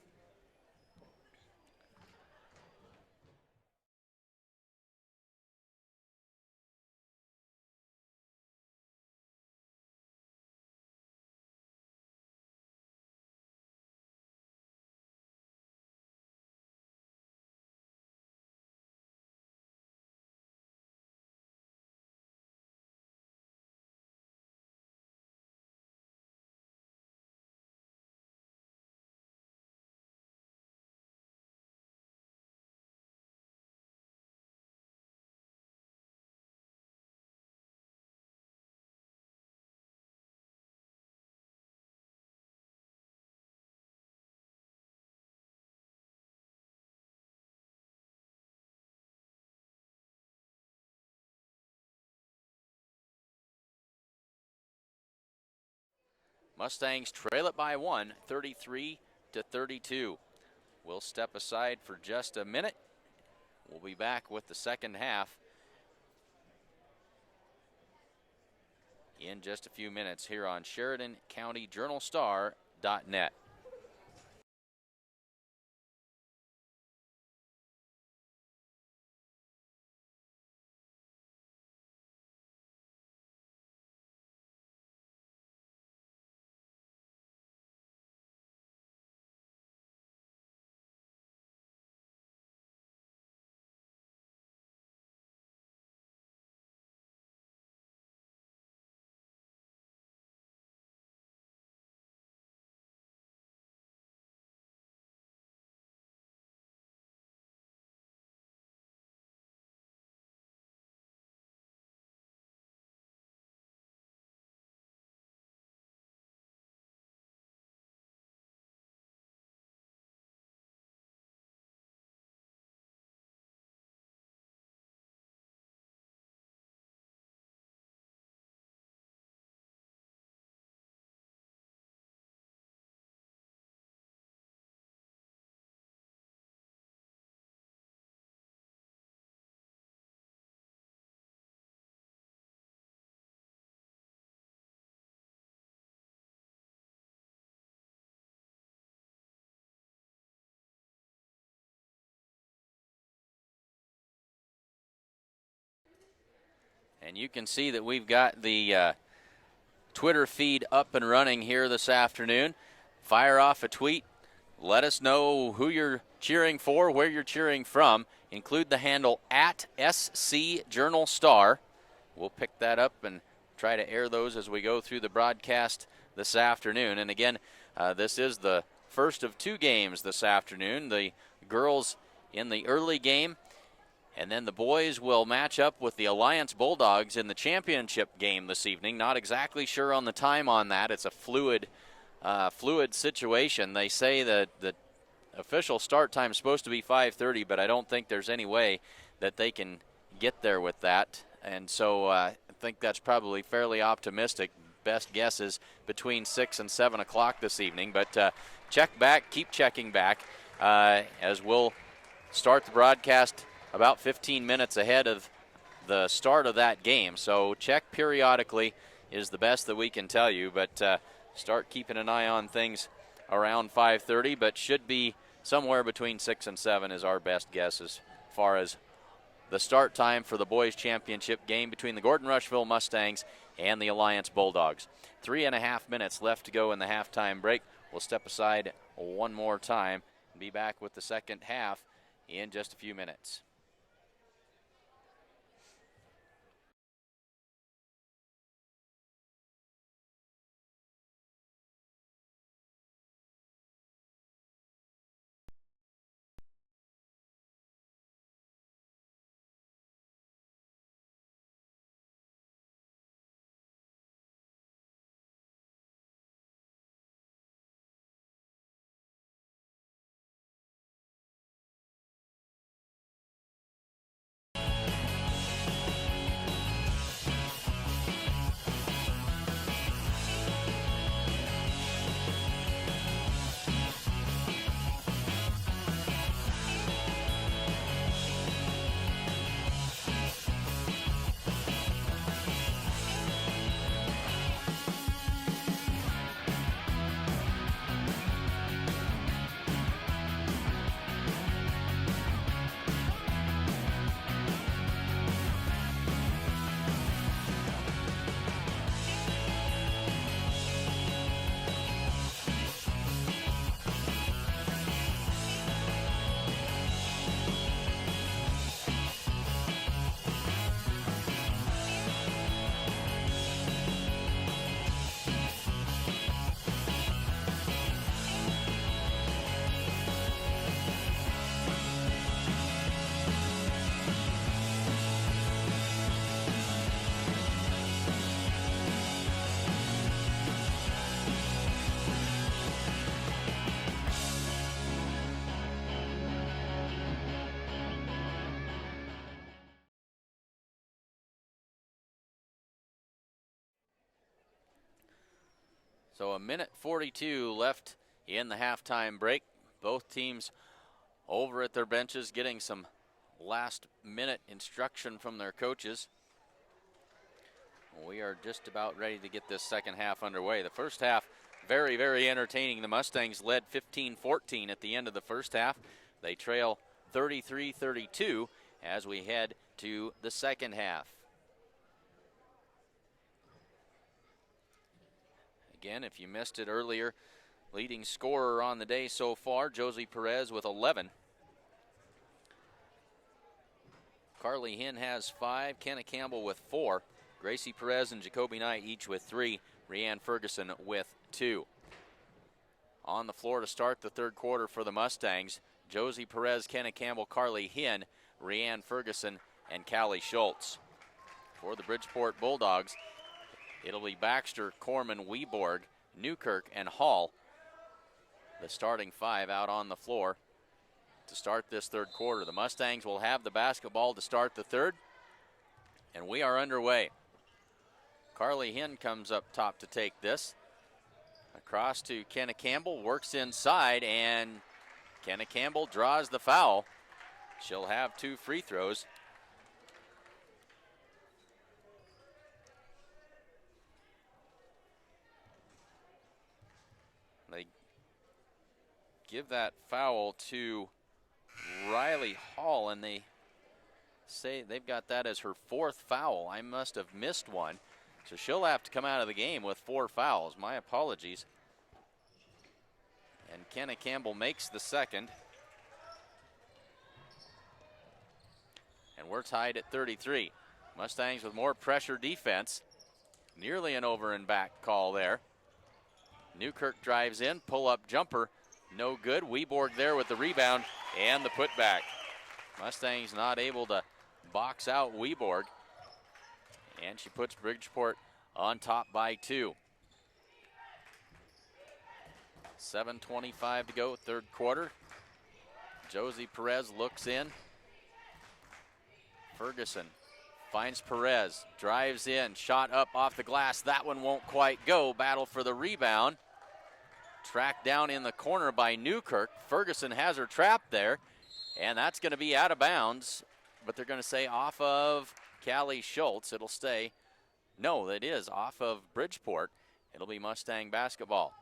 Mustangs trail it by 1, 33-32. We'll step aside for just a minute. We'll be back with the second half in just a few minutes here on SheridanCountyJournalStar.net. And you can see that we've got the Twitter feed up and running here this afternoon. Fire off a tweet. Let us know who you're cheering for, where you're cheering from. Include the handle at SC Journal Star. We'll pick that up and try to air those as we go through the broadcast this afternoon. And again, this is the first of 2 games this afternoon. The girls in the early game, and then the boys will match up with the Alliance Bulldogs in the championship game this evening. Not exactly sure on the time on that. It's a fluid situation. They say that the official start time is supposed to be 5:30, but I don't think there's any way that they can get there with that. And so I think that's probably fairly optimistic. Best guess is between 6 and 7 o'clock this evening. But check back, keep checking back as we'll start the broadcast about 15 minutes ahead of the start of that game. So check periodically is the best that we can tell you, but start keeping an eye on things around 5:30, but should be somewhere between 6 and 7 is our best guess as far as the start time for the boys championship game between the Gordon-Rushville Mustangs and the Alliance Bulldogs. 3.5 minutes left to go in the halftime break. We'll step aside one more time and be back with the second half in just a few minutes. So 1:42 left in the halftime break. Both teams over at their benches getting some last minute instruction from their coaches. We are just about ready to get this second half underway. The first half, very, very entertaining. The Mustangs led 15-14 at the end of the first half. They trail 33-32 as we head to the second half. Again, if you missed it earlier, leading scorer on the day so far, Josie Perez with 11. Carly Hinn has 5, Kenna Campbell with 4, Gracie Perez and Jacoby Knight each with 3, Rianne Ferguson with 2. On the floor to start the third quarter for the Mustangs, Josie Perez, Kenna Campbell, Carly Hinn, Rianne Ferguson, and Callie Schultz. For the Bridgeport Bulldogs, it'll be Baxter, Corman, Weborg, Newkirk, and Hall. The starting 5 out on the floor to start this third quarter. The Mustangs will have the basketball to start the third, and we are underway. Carly Hinn comes up top to take this. Across to Kenna Campbell, works inside, and Kenna Campbell draws the foul. She'll have 2 free throws. They give that foul to Riley Hall, and they say they've got that as her 4th foul. I must have missed one. So she'll have to come out of the game with 4 fouls. My apologies. And Kenna Campbell makes the second. And we're tied at 33. Mustangs with more pressure defense. Nearly an over and back call there. Newkirk drives in, pull-up jumper, no good. Weborg there with the rebound and the putback. Mustangs not able to box out Weborg, and she puts Bridgeport on top by 2. 7:25 to go, third quarter. Josie Perez looks in. Ferguson finds Perez, drives in, shot up off the glass. That one won't quite go. Battle for the rebound. Tracked down in the corner by Newkirk. Ferguson has her trapped there, and that's going to be out of bounds, but they're going to say off of Callie Schultz. It'll stay. No, it is off of Bridgeport. It'll be Mustang basketball.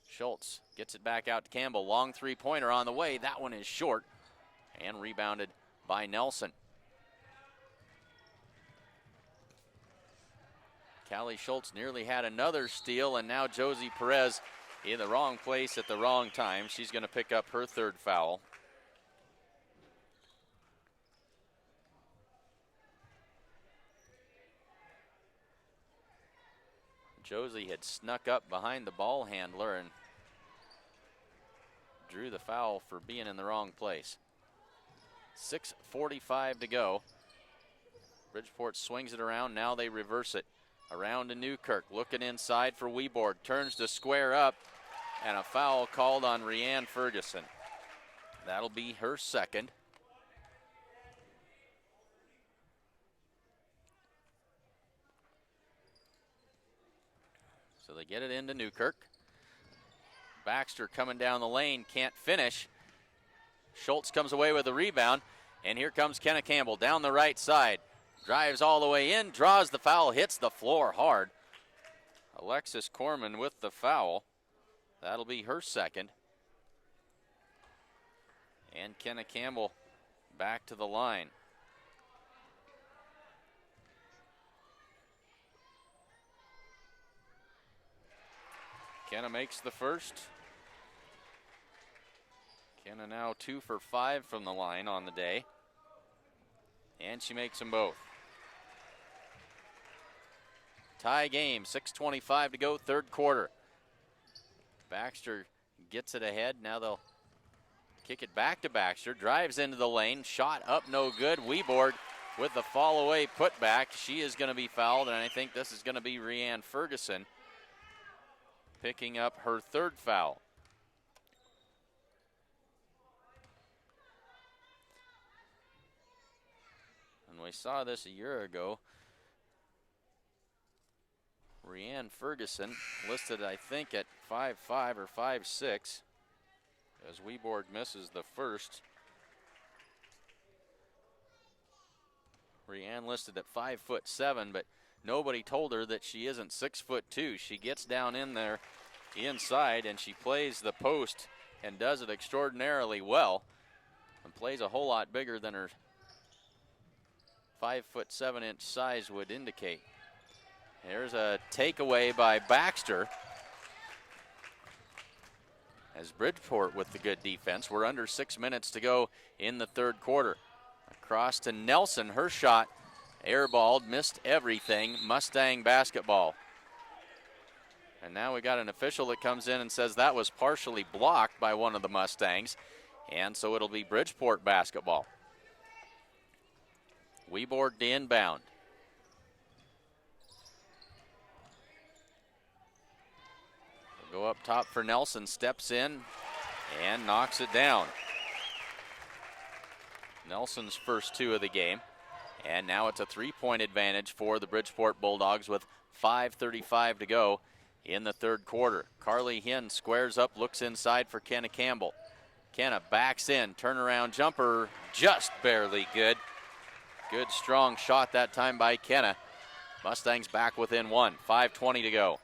Schultz gets it back out to Campbell. Long three-pointer on the way. That one is short and rebounded by Nelson. Callie Schultz nearly had another steal, and now Josie Perez in the wrong place at the wrong time. She's going to pick up her third foul. Josie had snuck up behind the ball handler and drew the foul for being in the wrong place. 6:45 to go. Bridgeport swings it around. Now they reverse it. Around to Newkirk, looking inside for Weborg. Turns to square up, and a foul called on Rianne Ferguson. That'll be her second. So they get it into Newkirk. Baxter coming down the lane, can't finish. Schultz comes away with the rebound, and here comes Kenna Campbell down the right side. Drives all the way in, draws the foul, hits the floor hard. Alexis Corman with the foul. That'll be her second. And Kenna Campbell back to the line. Kenna makes the first. Kenna now 2 for 5 from the line on the day. And she makes them both. Tie game, 6:25 to go, third quarter. Baxter gets it ahead. Now they'll kick it back to Baxter. Drives into the lane. Shot up, no good. Weborg with the fall away putback. She is going to be fouled, and I think this is going to be Rianne Ferguson picking up her third foul. And we saw this a year ago. Rianne Ferguson listed, I think, at 5'5" or 5'6", as Weborg misses the first. Rianne listed at 5'7", but nobody told her that she isn't 6'2". She gets down in there inside, and she plays the post and does it extraordinarily well, and plays a whole lot bigger than her 5'7" size would indicate. There's a takeaway by Baxter. As Bridgeport with the good defense. We're under 6 minutes to go in the third quarter. Across to Nelson, her shot airballed, missed everything. Mustang basketball. And now we got an official that comes in and says that was partially blocked by one of the Mustangs. And so it'll be Bridgeport basketball. Weborg to inbound. Go up top for Nelson, steps in and knocks it down. Nelson's first two of the game. And now it's a 3-point advantage for the Bridgeport Bulldogs with 5:35 to go in the third quarter. Carly Hinn squares up, looks inside for Kenna Campbell. Kenna backs in, turnaround jumper, just barely good. Good strong shot that time by Kenna. Mustangs back within one, 5:20 to go.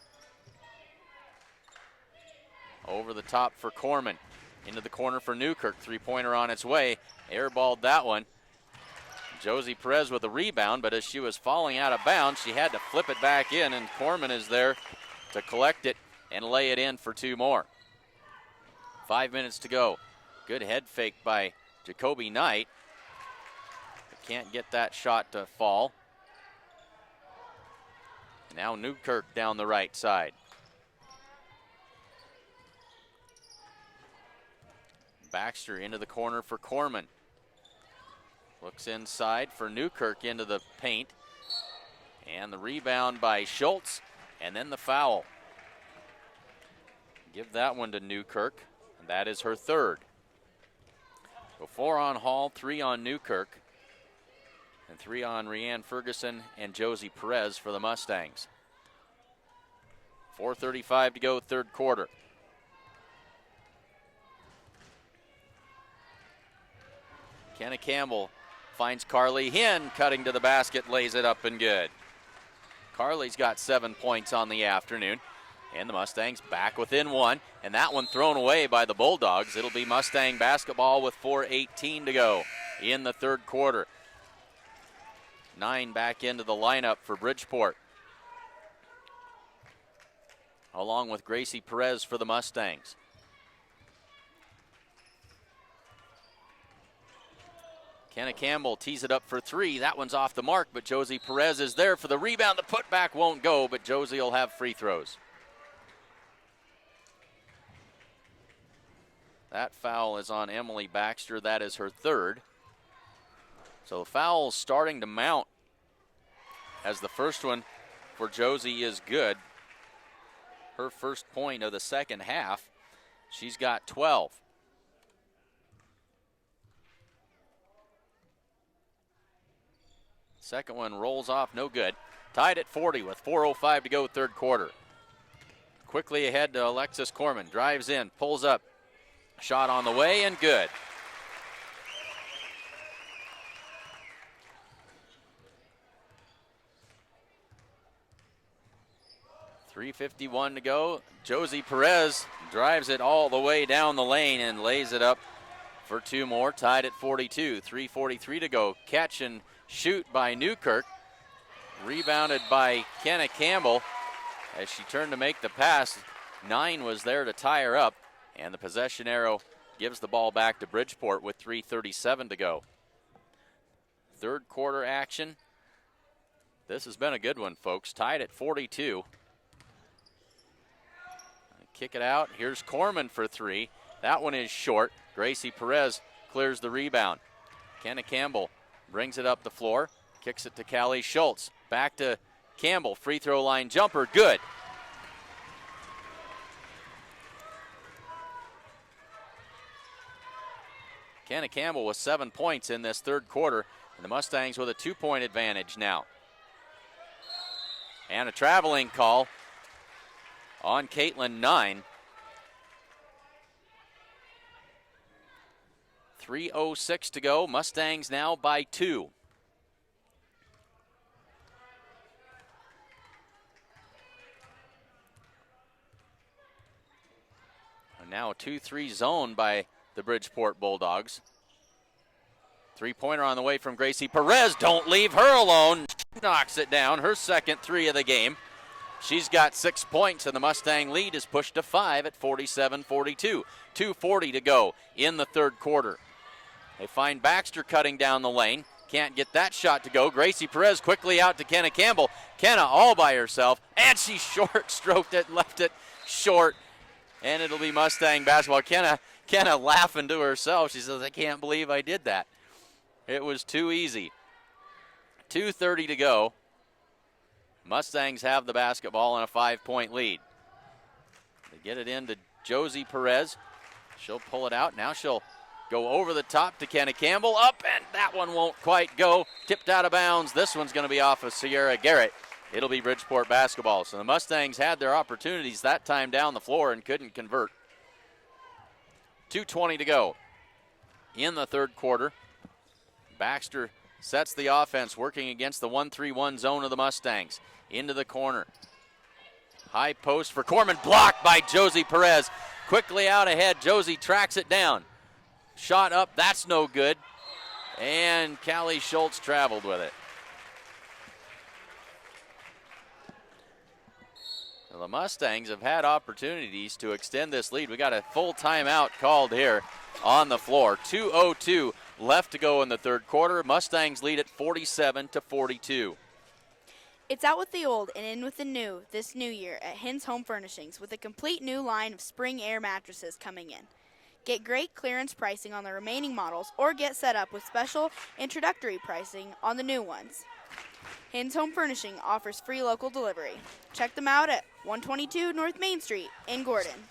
Over the top for Corman. Into the corner for Newkirk. Three-pointer on its way. Airballed that one. Josie Perez with a rebound, but as she was falling out of bounds, she had to flip it back in, and Corman is there to collect it and lay it in for two more. 5 minutes to go. Good head fake by Jacoby Knight. But can't get that shot to fall. Now Newkirk down the right side. Baxter into the corner for Corman. Looks inside for Newkirk into the paint. And the rebound by Schultz, and then the foul. Give that one to Newkirk, and that is her third. So 4 on Hall, 3 on Newkirk, and 3 on Rianne Ferguson and Josie Perez for the Mustangs. 4:35 to go, third quarter. Kenna Campbell finds Carly Hinn, cutting to the basket, lays it up and good. Carly's got 7 points on the afternoon, and the Mustangs back within one, and that one thrown away by the Bulldogs. It'll be Mustang basketball with 4:18 to go. in the third quarter. 9 back into the lineup for Bridgeport, along with Gracie Perez for the Mustangs. Kenna Campbell tees it up for 3. That one's off the mark, but Josie Perez is there for the rebound. The putback won't go, but Josie will have free throws. That foul is on Emily Baxter. That is her third. So foul starting to mount, as the first one for Josie is good. Her first point of the second half. She's got 12. Second one rolls off, no good. Tied at 40 with 4:05 to go, third quarter. Quickly ahead to Alexis Corman. Drives in, pulls up. Shot on the way and good. .351 to go. Josie Perez drives it all the way down the lane and lays it up for 2 more. Tied at 42. 3:43 to go. Catch and shoot by Newkirk. Rebounded by Kenna Campbell as she turned to make the pass. 9 was there to tie her up, and the possession arrow gives the ball back to Bridgeport with 3:37 to go. Third quarter action. This has been a good one, folks. Tied at 42. Kick it out. Here's Corman for 3. That one is short. Gracie Perez clears the rebound. Kenna Campbell brings it up the floor. Kicks it to Callie Schultz. Back to Campbell. Free throw line jumper. Good. Kenna Campbell with 7 points in this third quarter, and the Mustangs with a 2-point advantage now. And a traveling call on Caitlin 9. 3:06 to go. Mustangs now by 2. And now a 2-3 zone by the Bridgeport Bulldogs. 3-pointer on the way from Gracie Perez. Don't leave her alone. She knocks it down. Her second 3 of the game. She's got 6 points, and the Mustang lead is pushed to 5 at 47-42. 2:40 to go in the third quarter. They find Baxter cutting down the lane. Can't get that shot to go. Gracie Perez quickly out to Kenna Campbell. Kenna all by herself, and she short stroked it, left it short, and it'll be Mustang basketball. Kenna laughing to herself. She says, I can't believe I did that. It was too easy. 2:30 to go. Mustangs have the basketball and a 5-point lead. They get it into Josie Perez. She'll pull it out. Now she'll go over the top to Kenna Campbell. Up, and that one won't quite go. Tipped out of bounds. This one's going to be off of Sierra Garrett. It'll be Bridgeport basketball. So the Mustangs had their opportunities that time down the floor and couldn't convert. 2:20 to go in the third quarter. Baxter sets the offense, working against the 1-3-1 zone of the Mustangs. Into the corner. High post for Corman, blocked by Josie Perez. Quickly out ahead, Josie tracks it down. Shot up, that's no good. And Callie Schultz traveled with it. Well, the Mustangs have had opportunities to extend this lead. We got a full timeout called here on the floor. 2:02 left to go in the third quarter. Mustangs lead at 47-42. It's out with the old and in with the new this new year at Hins Home Furnishings with a complete new line of spring air mattresses coming in. Get great clearance pricing on the remaining models or get set up with special introductory pricing on the new ones. Hins Home Furnishing offers free local delivery. Check them out at 122 North Main Street in Gordon.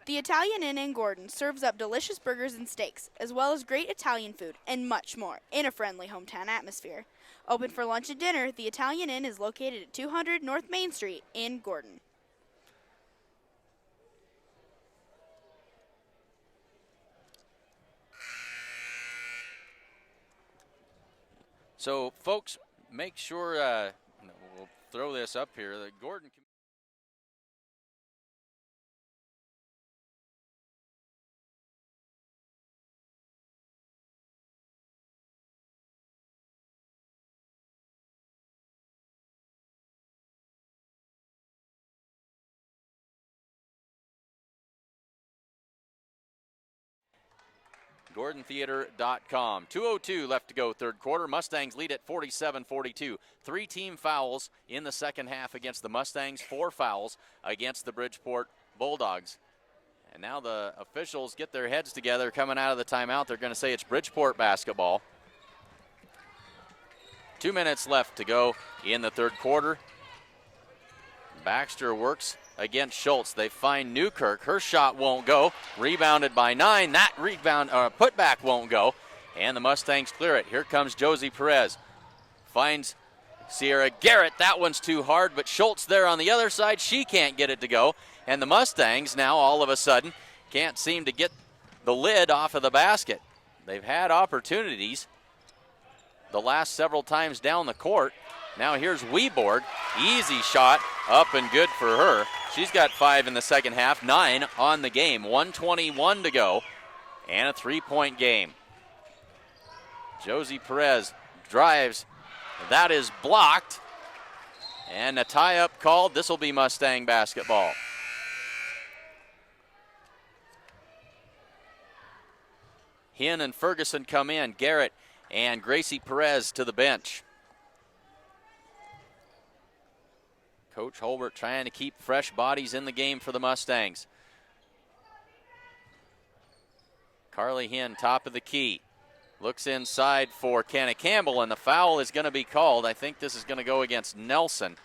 The Italian Inn in Gordon serves up delicious burgers and steaks, as well as great Italian food and much more in a friendly hometown atmosphere. Open for lunch and dinner, the Italian Inn is located at 200 North Main Street in Gordon. So, folks, make sure, we'll throw this up here, the Gordon GordonTheater.com. 2:02 left to go third quarter. Mustangs lead at 47-42. 3 team fouls in the second half against the Mustangs, 4 fouls against the Bridgeport Bulldogs. And now the officials get their heads together coming out of the timeout. They're going to say it's Bridgeport basketball. 2 minutes left to go in the third quarter. Baxter works against Schultz. They find Newkirk. Her shot won't go. Rebounded by 9. That rebound putback won't go. And the Mustangs clear it. Here comes Josie Perez. Finds Sierra Garrett. That one's too hard, but Schultz there on the other side. She can't get it to go. And the Mustangs now all of a sudden can't seem to get the lid off of the basket. They've had opportunities the last several times down the court. Now here's Weborg. Easy shot, up and good for her. She's got 5 in the second half, 9 on the game. 1:21 to go, and a 3-point game. Josie Perez drives. That is blocked. And a tie-up called. This will be Mustang basketball. Hinn and Ferguson come in. Garrett and Gracie Perez to the bench. Coach Holbert trying to keep fresh bodies in the game for the Mustangs. Carly Hinn, top of the key. Looks inside for Kenna Campbell, and the foul is going to be called. I think this is going to go against Nelson.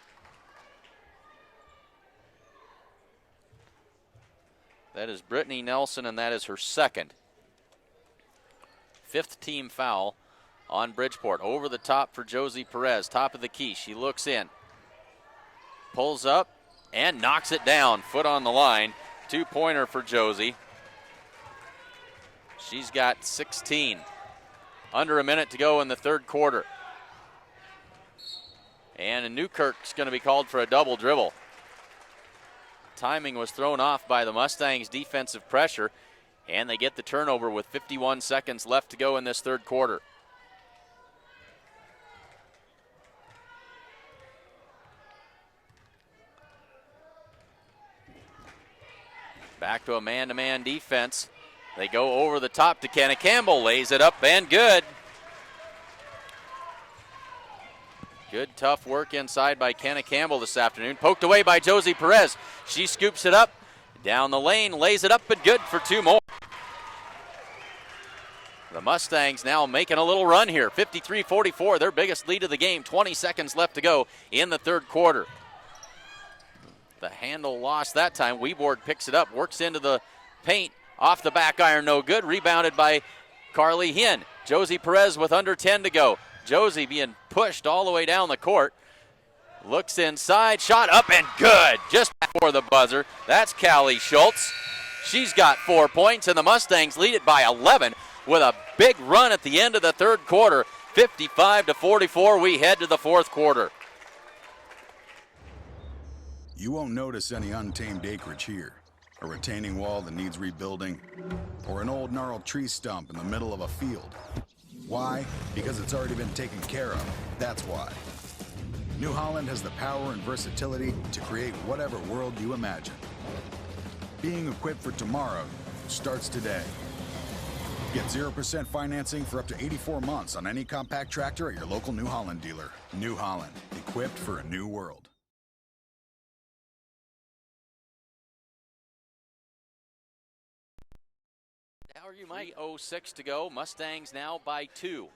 That is Brittany Nelson, and that is her second. 5th team foul on Bridgeport. Over the top for Josie Perez, top of the key. She looks in. Pulls up and knocks it down. Foot on the line. 2-pointer for Josie. She's got 16. Under a minute to go in the third quarter. And Newkirk's going to be called for a double dribble. Timing was thrown off by the Mustangs' defensive pressure, and they get the turnover with 51 seconds left to go in this third quarter. Back to a man-to-man defense. They go over the top to Kenna Campbell, lays it up and good. Good tough work inside by Kenna Campbell this afternoon. Poked away by Josie Perez. She scoops it up down the lane, lays it up and good for 2 more. The Mustangs now making a little run here. 53-44, their biggest lead of the game. 20 seconds left to go in the third quarter. The handle lost that time. Weborg picks it up, works into the paint. Off the back iron, no good. Rebounded by Carly Hinn. Josie Perez with under 10 to go. Josie being pushed all the way down the court. Looks inside, shot up and good. Just before the buzzer. That's Callie Schultz. She's got 4 points, and the Mustangs lead it by 11 with a big run at the end of the third quarter. 55-44, we head to the fourth quarter. You won't notice any untamed acreage here. A retaining wall that needs rebuilding, or an old gnarled tree stump in the middle of a field. Why? Because it's already been taken care of. That's why. New Holland has the power and versatility to create whatever world you imagine. Being equipped for tomorrow starts today. Get 0% financing for up to 84 months on any compact tractor at your local New Holland dealer. New Holland, equipped for a new world. You might 3:06 to go. Mustangs now by 2.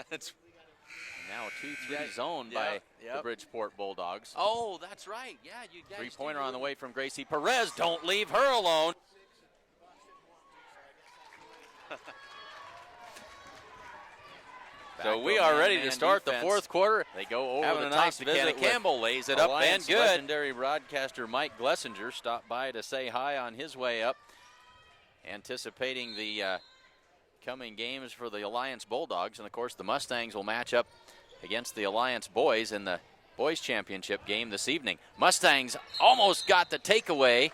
That's now a 2-3 zone by the Bridgeport Bulldogs. Oh, that's right. Yeah, you guys. 3-pointer on the way from Gracie Perez. Don't leave her alone. So we are ready to start the fourth quarter. They go over the top to Kenna Campbell, lays it up and good. Legendary broadcaster Mike Glessinger stopped by to say hi on his way up, anticipating the coming games for the Alliance Bulldogs. And, of course, the Mustangs will match up against the Alliance boys in the boys championship game this evening. Mustangs almost got the takeaway,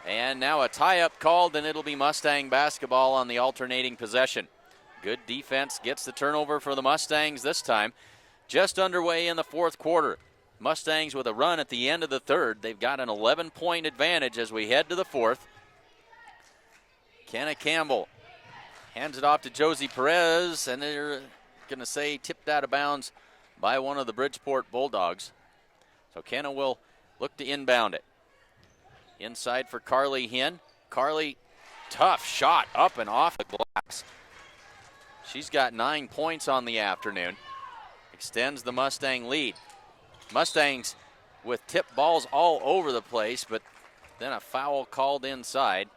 and now a tie-up called, and it'll be Mustang basketball on the alternating possession. Good defense gets the turnover for the Mustangs this time. Just underway in the fourth quarter. Mustangs with a run at the end of the third. They've got an 11-point advantage as we head to the fourth. Kenna Campbell hands it off to Josie Perez, and they're going to say tipped out of bounds by one of the Bridgeport Bulldogs. So Kenna will look to inbound it. Inside for Carly Hinn. Carly, tough shot up and off the glass. She's got 9 points on the afternoon. Extends the Mustang lead. Mustangs with tip balls all over the place, but then a foul called inside.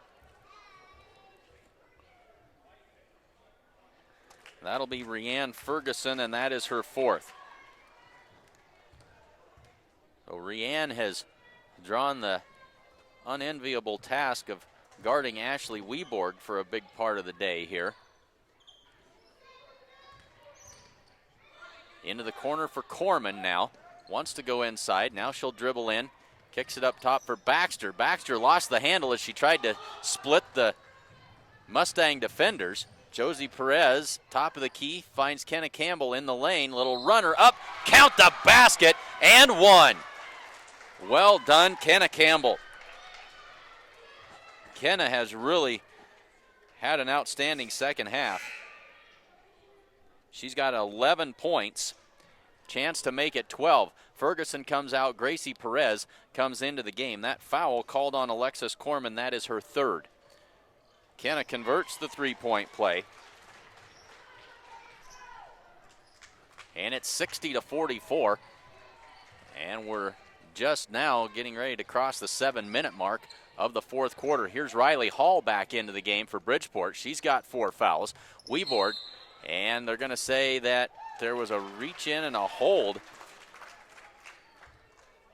That'll be Rianne Ferguson, and that is her fourth. So Rianne has drawn the unenviable task of guarding Ashley Weborg for a big part of the day here. Into the corner for Corman now. Wants to go inside. Now she'll dribble in. Kicks it up top for Baxter. Baxter lost the handle as she tried to split the Mustang defenders. Josie Perez, top of the key, finds Kenna Campbell in the lane. Little runner up, count the basket, and one. Well done, Kenna Campbell. Kenna has really had an outstanding second half. She's got 11 points, chance to make it 12. Ferguson comes out, Gracie Perez comes into the game. That foul called on Alexis Corman, that is her third. Kenna converts the three-point play. And it's 60-44. And we're just now getting ready to cross the 7-minute mark of the fourth quarter. Here's Riley Hall back into the game for Bridgeport. She's got 4 fouls. Weborg, and they're going to say that there was a reach in and a hold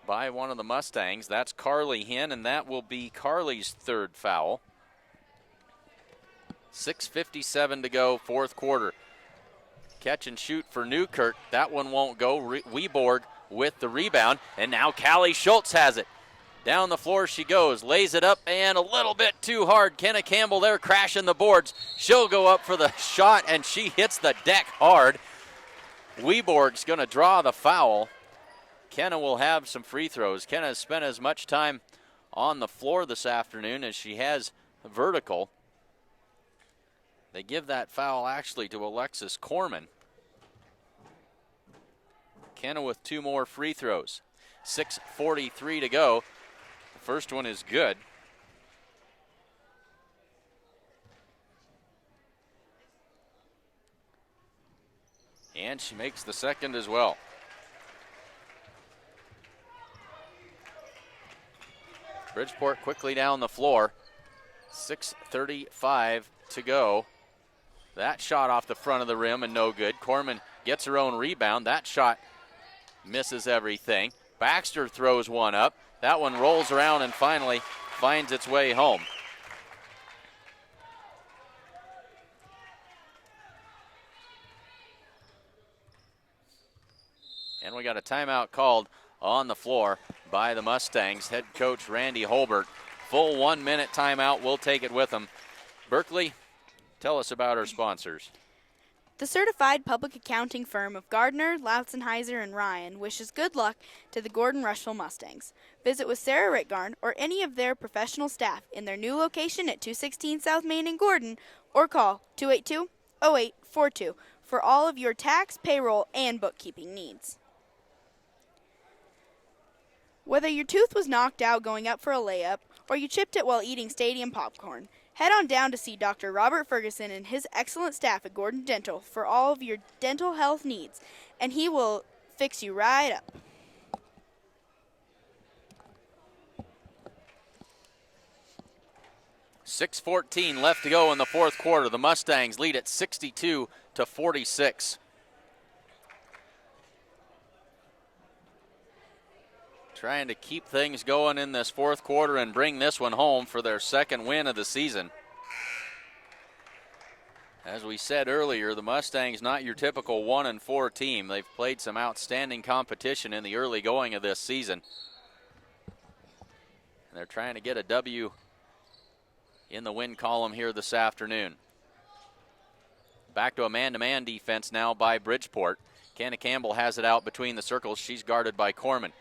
by one of the Mustangs. That's Carly Hinn, and that will be Carly's third foul. 6:57 to go, fourth quarter. Catch and shoot for Newkirk. That one won't go. Weborg with the rebound, and now Callie Schultz has it. Down the floor she goes, lays it up, and a little bit too hard. Kenna Campbell there crashing the boards. She'll go up for the shot, and she hits the deck hard. Weborg's going to draw the foul. Kenna will have some free throws. Kenna has spent as much time on the floor this afternoon as she has vertical. They give that foul actually to Alexis Corman. Kenna with 2 more free throws. 6:43 to go. The first one is good. And she makes the second as well. Bridgeport quickly down the floor. 6:35 to go. That shot off the front of the rim and no good. Corman gets her own rebound. That shot misses everything. Baxter throws one up. That one rolls around and finally finds its way home. And we got a timeout called on the floor by the Mustangs. Head coach Randy Holbert. Full 1-minute timeout. We'll take it with them. Berkeley, tell us about our sponsors. The certified public accounting firm of Gardner, Lautzenheiser, and Ryan wishes good luck to the Gordon-Rushville Mustangs. Visit with Sarah Ritgarn or any of their professional staff in their new location at 216 South Main in Gordon, or call 282-0842 for all of your tax, payroll, and bookkeeping needs. Whether your tooth was knocked out going up for a layup or you chipped it while eating stadium popcorn, head on down to see Dr. Robert Ferguson and his excellent staff at Gordon Dental for all of your dental health needs, and he will fix you right up. .6:14 left to go in the fourth quarter. The Mustangs lead at 62-46. Trying to keep things going in this fourth quarter and bring this one home for their second win of the season. As we said earlier, the Mustangs not your typical 1-4 team. They've played some outstanding competition in the early going of this season. And they're trying to get a W in the win column here this afternoon. Back to a man-to-man defense now by Bridgeport. Canna Campbell has it out between the circles. She's guarded by Corman.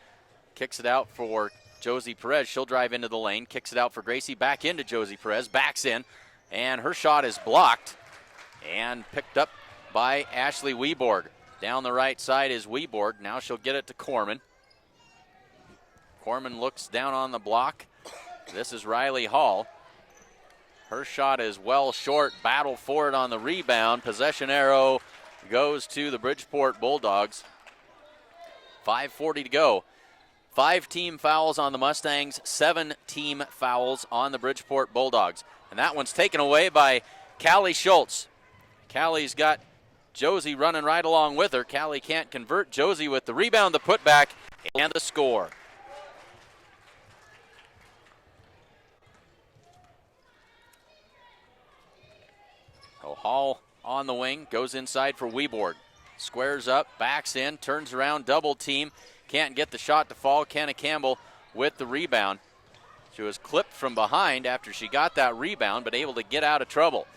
Kicks it out for Josie Perez. She'll drive into the lane. Kicks it out for Gracie. Back into Josie Perez. Backs in. And her shot is blocked and picked up by Ashley Weborg. Down the right side is Weborg. Now she'll get it to Corman. Corman looks down on the block. This is Riley Hall. Her shot is well short. Battle for it on the rebound. Possession arrow goes to the Bridgeport Bulldogs. 5:40 to go. 5 team fouls on the Mustangs, 7 team fouls on the Bridgeport Bulldogs. And that one's taken away by Callie Schultz. Callie's got Josie running right along with her. Callie can't convert. Josie with the rebound, the putback, and the score. So Hall on the wing, goes inside for Weborg. Squares up, backs in, turns around, double team. Can't get the shot to fall. Canna Campbell with the rebound. She was clipped from behind after she got that rebound, but able to get out of trouble.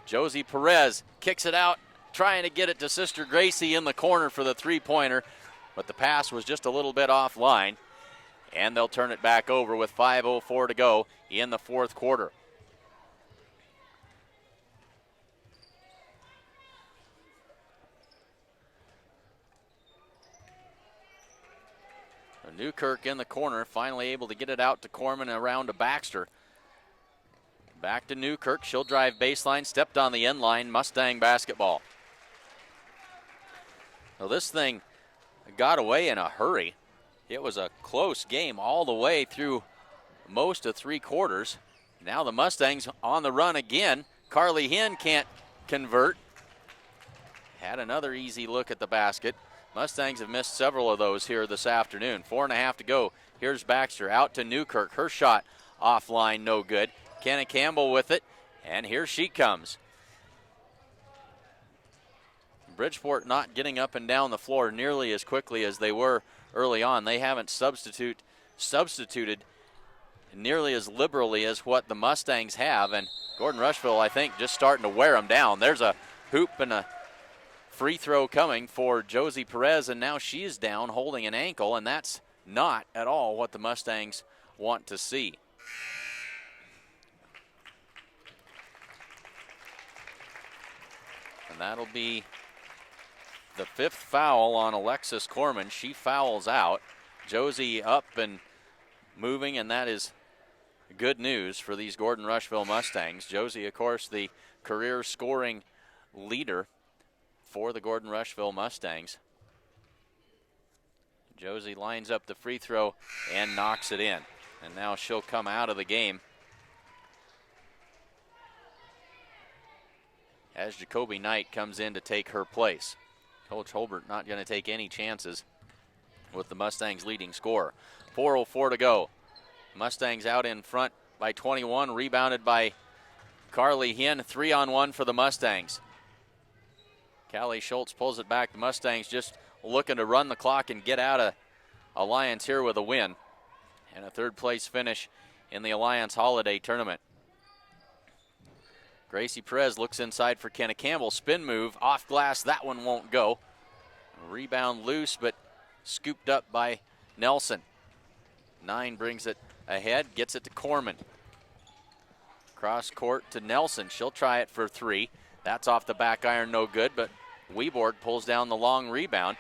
Josie Perez kicks it out, trying to get it to Sister Gracie in the corner for the three-pointer, but the pass was just a little bit offline, and they'll turn it back over with 5:04 to go in the fourth quarter. Newkirk in the corner, finally able to get it out to Corman and around to Baxter. Back to Newkirk. She'll drive baseline, stepped on the end line. Mustang basketball. Well, this thing got away in a hurry. It was a close game all the way through most of 3 quarters. Now the Mustangs on the run again. Carly Hinn can't convert. Had another easy look at the basket. Mustangs have missed several of those here this afternoon. 4:30 to go. Here's Baxter out to Newkirk. Her shot offline, no good. Canna Campbell with it, and here she comes. Bridgeport not getting up and down the floor nearly as quickly as they were early on. They haven't substituted nearly as liberally as what the Mustangs have, and Gordon-Rushville, I think, just starting to wear them down. There's a hoop and a free throw coming for Josie Perez, and now she's down holding an ankle, and that's not at all what the Mustangs want to see. And that'll be the 5th foul on Alexis Corman. She fouls out. Josie up and moving, and that is good news for these Gordon-Rushville Mustangs. Josie, of course, the career scoring leader for the Gordon-Rushville Mustangs. Josie lines up the free throw and knocks it in. And now she'll come out of the game as Jacoby Knight comes in to take her place. Coach Holbert not going to take any chances with the Mustangs leading scorer. 4:04 to go. Mustangs out in front by 21, rebounded by Carly Hinn. 3-on-1 for the Mustangs. Callie Schultz pulls it back. The Mustangs just looking to run the clock and get out of Alliance here with a win. And a 3rd place finish in the Alliance Holiday Tournament. Gracie Perez looks inside for Canna Campbell. Spin move, off glass, that one won't go. Rebound loose, but scooped up by Nelson. 9 brings it ahead, gets it to Corman. Cross court to Nelson. She'll try it for 3. That's off the back iron, no good, but Weborg pulls down the long rebound.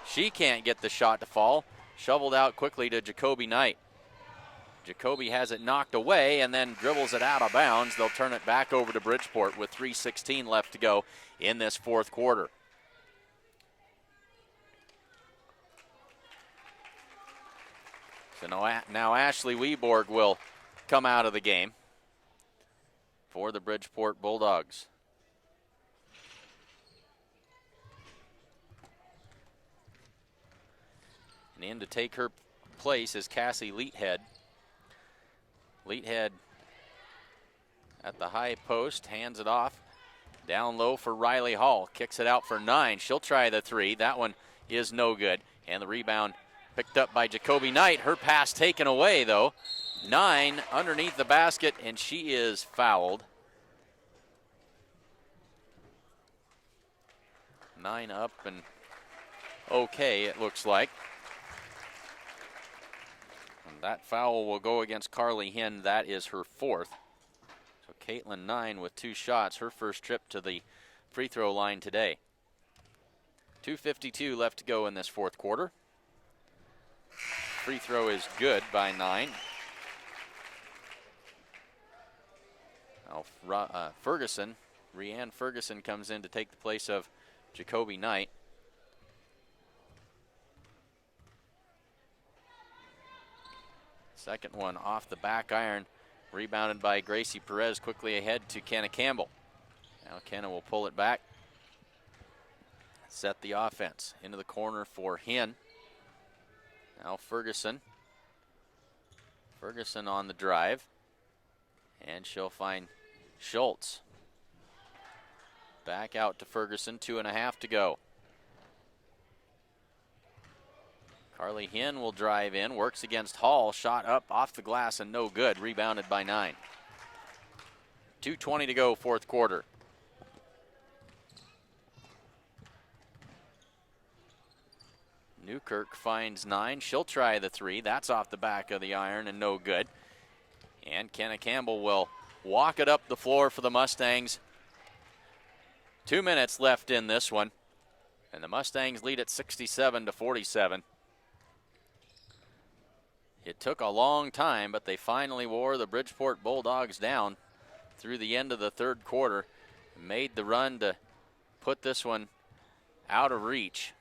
She can't get the shot to fall. Shoveled out quickly to Jacoby Knight. Jacoby has it knocked away and then dribbles it out of bounds. They'll turn it back over to Bridgeport with 3:16 left to go in this 4th quarter. So now Ashley Weborg will come out of the game for the Bridgeport Bulldogs. And in to take her place is Cassie Leathead. Leathead at the high post, hands it off. Down low for Riley Hall. Kicks it out for 9. She'll try the 3. That one is no good. And the rebound picked up by Jacoby Knight. Her pass taken away, though. 9 underneath the basket, and she is fouled. 9 up and okay, it looks like. And that foul will go against Carly Hinn. That is her 4th. So Caitlin 9 with 2 shots, her first trip to the free throw line today. 2:52 left to go in this 4th quarter. Free throw is good by 9. Now Ferguson, Rianne Ferguson comes in to take the place of Jacoby Knight. Second one off the back iron, rebounded by Gracie Perez, quickly ahead to Kenna Campbell. Now Kenna will pull it back, set the offense into the corner for Hinn. Now Ferguson on the drive, and she'll find Schultz. Back out to Ferguson, 2.5 to go. Carly Hinn will drive in, works against Hall, shot up off the glass and no good, rebounded by 9. 2:20 to go, 4th quarter. Newkirk finds 9, she'll try the 3, that's off the back of the iron and no good. And Kenna Campbell will walk it up the floor for the Mustangs. 2 minutes left in this one, and the Mustangs lead at 67-47. It took a long time, but they finally wore the Bridgeport Bulldogs down through the end of the 3rd quarter, made the run to put this one out of reach.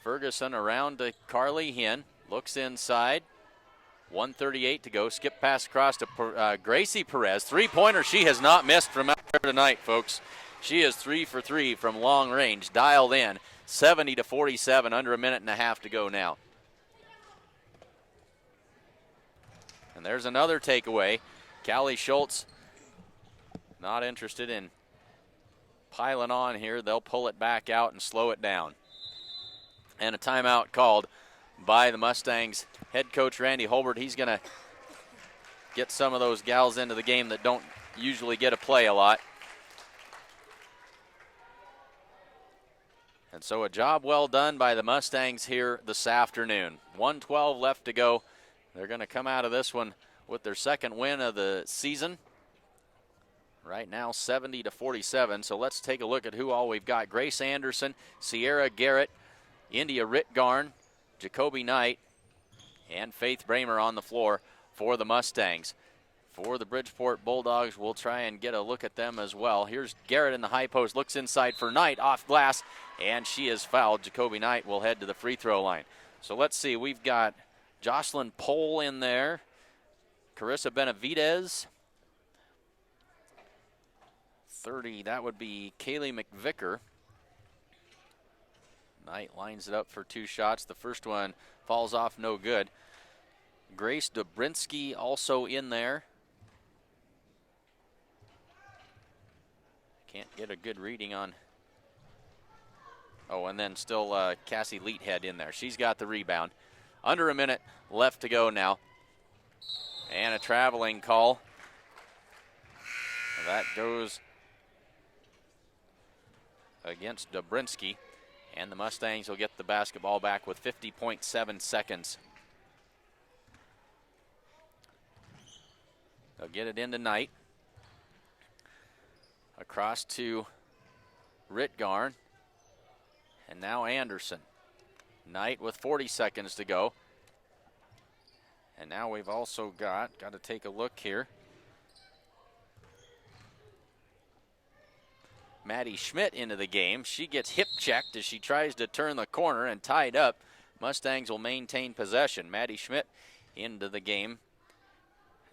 Ferguson around to Carly Hinn, looks inside, 1:38 to go, skip pass across to Gracie Perez. 3-pointer she has not missed from out there tonight, folks. She is 3 for 3 from long range, dialed in, 70-47, under a minute and a half to go now. And there's another takeaway. Callie Schultz not interested in piling on here. They'll pull it back out and slow it down. And a timeout called by the Mustangs head coach Randy Holbert. He's going to get some of those gals into the game that don't usually get a play a lot. And so a job well done by the Mustangs here this afternoon. 1:12 left to go. They're going to come out of this one with their 2nd win of the season. Right now 70-47. So let's take a look at who all we've got. Grace Anderson, Sierra Garrett, India Ritgarn, Jacoby Knight, and Faith Bramer on the floor for the Mustangs. For the Bridgeport Bulldogs, we'll try and get a look at them as well. Here's Garrett in the high post, looks inside for Knight, off glass, and she is fouled. Jacoby Knight will head to the free throw line. So let's see, we've got Jocelyn Pohl in there, Carissa Benavidez, 30, that would be Kaylee McVicker. Knight lines it up for 2 shots. The first one falls off, no good. Grace Dobrinsky also in there. Can't get a good reading on. Oh, and then still Cassie Leathead in there. She's got the rebound. Under a minute left to go now. And a traveling call. That goes against Dobrinsky. And the Mustangs will get the basketball back with 50.7 seconds. They'll get it into Knight. Across to Ritgarn. And now Anderson. Knight with 40 seconds to go. And now we've also got to take a look here. Maddie Schmidt into the game. She gets hip checked as she tries to turn the corner and tied up. Mustangs will maintain possession. Maddie Schmidt into the game.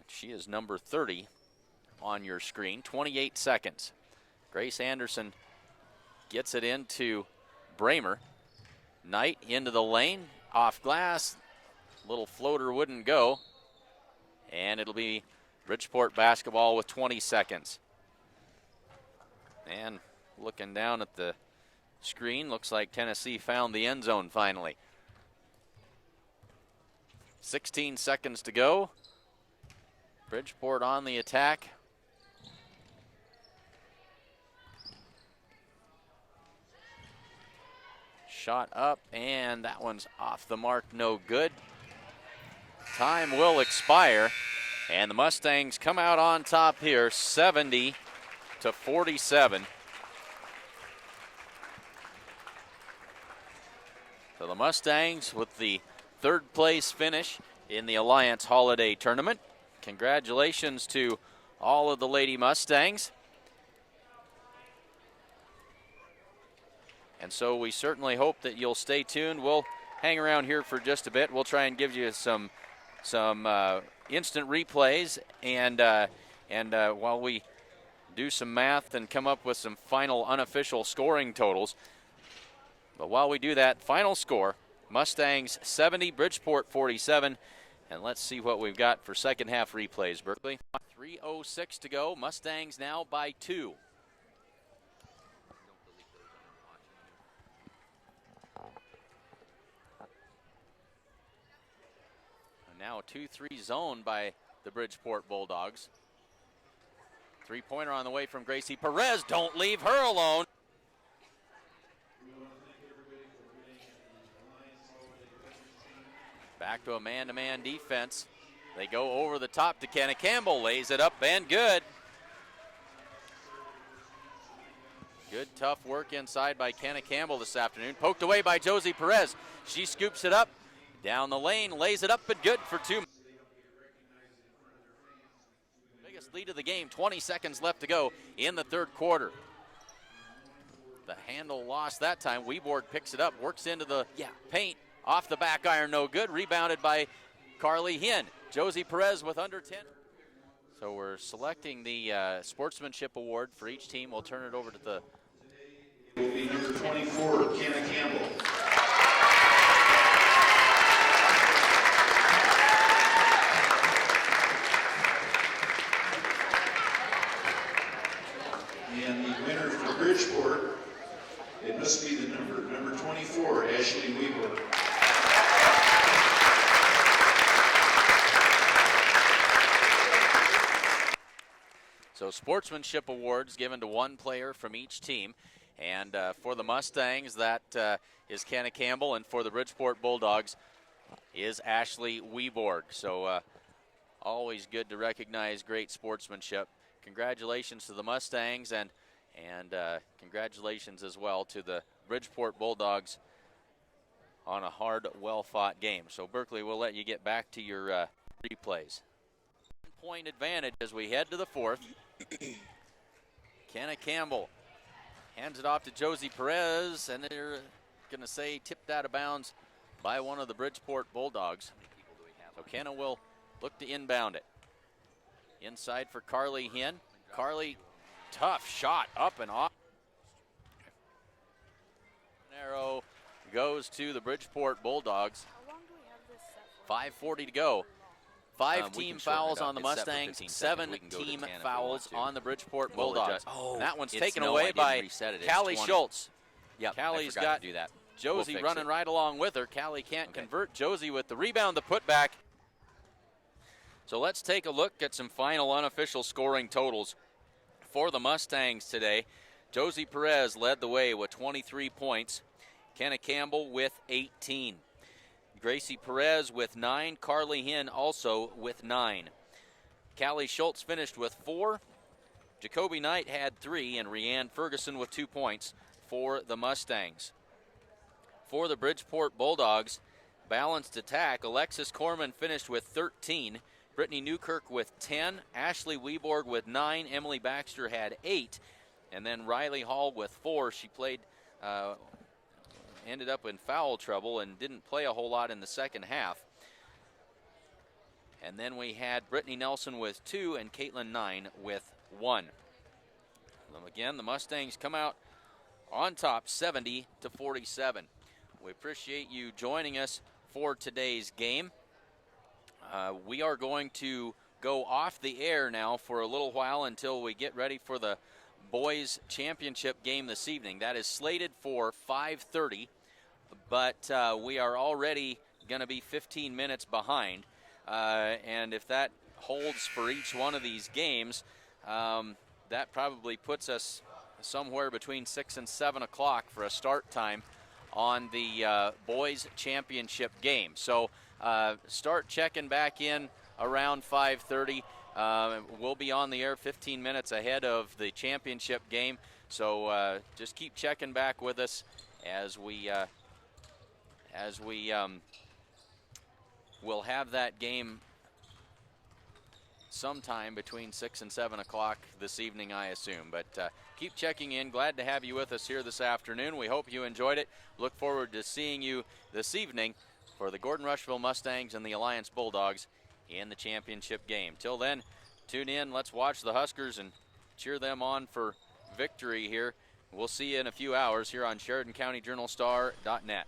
She is number 30 on your screen. 28 seconds. Grace Anderson gets it into Bramer. Knight into the lane, off glass. Little floater wouldn't go. And it'll be Bridgeport basketball with 20 seconds. And looking down at the screen, looks like Tennessee found the end zone finally. 16 seconds to go. Bridgeport on the attack. shot up, and that one's off the mark, no good. Time will expire, and the Mustangs come out on top here, 70-47. So the Mustangs with the third place finish in the Alliance Holiday Tournament. Congratulations to all of the Lady Mustangs. And so we certainly hope that you'll stay tuned. We'll hang around here for just a bit. We'll try and give you some instant replays, and while we do some math and come up with some final unofficial scoring totals. But while we do that, final score, Mustangs 70, Bridgeport 47. And let's see what we've got for second half replays, Berkeley. 3:06 to go. Mustangs now by 2. And now a 2-3 zone by the Bridgeport Bulldogs. Three-pointer on the way from Gracie Perez. Don't leave her alone. Back to a man-to-man defense. They go over the top to Kenna Campbell. Lays it up and good. Good tough work inside by Kenna Campbell this afternoon. Poked away by Josie Perez. She scoops it up down the lane, lays it up and good for 2. Biggest lead of the game, 20 seconds left to go in the third quarter. The handle lost that time. Weborg picks it up, works into the paint. Off the back iron, no good. Rebounded by Carly Hinn. Josie Perez with under 10. So we're selecting the sportsmanship award for each team. We'll turn it over to the... Will be number 24, Kenna Campbell. And the winner for Bridgeport, it must be the number 24, Ashley Weaver. So sportsmanship awards given to one player from each team. And for the Mustangs, that is Kenna Campbell. And for the Bridgeport Bulldogs is Ashley Weborg. So always good to recognize great sportsmanship. Congratulations to the Mustangs, and congratulations as well to the Bridgeport Bulldogs on a hard, well-fought game. So Berkeley, we'll let you get back to your replays. Point advantage as we head to the fourth. Kenna Campbell hands it off to Josie Perez, and they're going to say tipped out of bounds by one of the Bridgeport Bulldogs. So Kenna will look to inbound it. Inside for Carly Hinn. Carly, tough shot up and off. Arrow goes to the Bridgeport Bulldogs. 5:40 to go. 5 team fouls on the Mustangs, 7 team fouls on the Bridgeport Bulldogs. Oh, that one's taken away by Callie Schultz. Yep, Callie's got to do that. Josie running right along with her. Callie can't convert. Josie with the rebound, the putback. So let's take a look at some final unofficial scoring totals for the Mustangs today. Josie Perez led the way with 23 points. Kenna Campbell with 18. Gracie Perez with 9. Carly Hinn also with 9. Callie Schultz finished with 4. Jacoby Knight had 3, and Rianne Ferguson with 2 points for the Mustangs. For the Bridgeport Bulldogs, balanced attack, Alexis Corman finished with 13. Brittany Newkirk with 10. Ashley Weborg with 9. Emily Baxter had 8. And then Riley Hall with 4. She played... ended up in foul trouble and didn't play a whole lot in the second half. And then we had Brittany Nelson with 2 and Caitlin 9 with 1. Again, the Mustangs come out on top 70-47. We appreciate you joining us for today's game. We are going to go off the air now for a little while until we get ready for the boys championship game this evening. That is slated for 5:30, but we are already going to be 15 minutes behind. And if that holds for each one of these games, that probably puts us somewhere between 6 and 7 o'clock for a start time on the boys championship game. So start checking back in around 5:30. We'll be on the air 15 minutes ahead of the championship game. So just keep checking back with us as we will have that game sometime between 6 and 7 o'clock this evening, I assume. But keep checking in. Glad to have you with us here this afternoon. We hope you enjoyed it. Look forward to seeing you this evening for the Gordon-Rushville Mustangs and the Alliance Bulldogs in the championship game. Till then, tune in. Let's watch the Huskers and cheer them on for victory here. We'll see you in a few hours here on SheridanCountyJournalStar.net.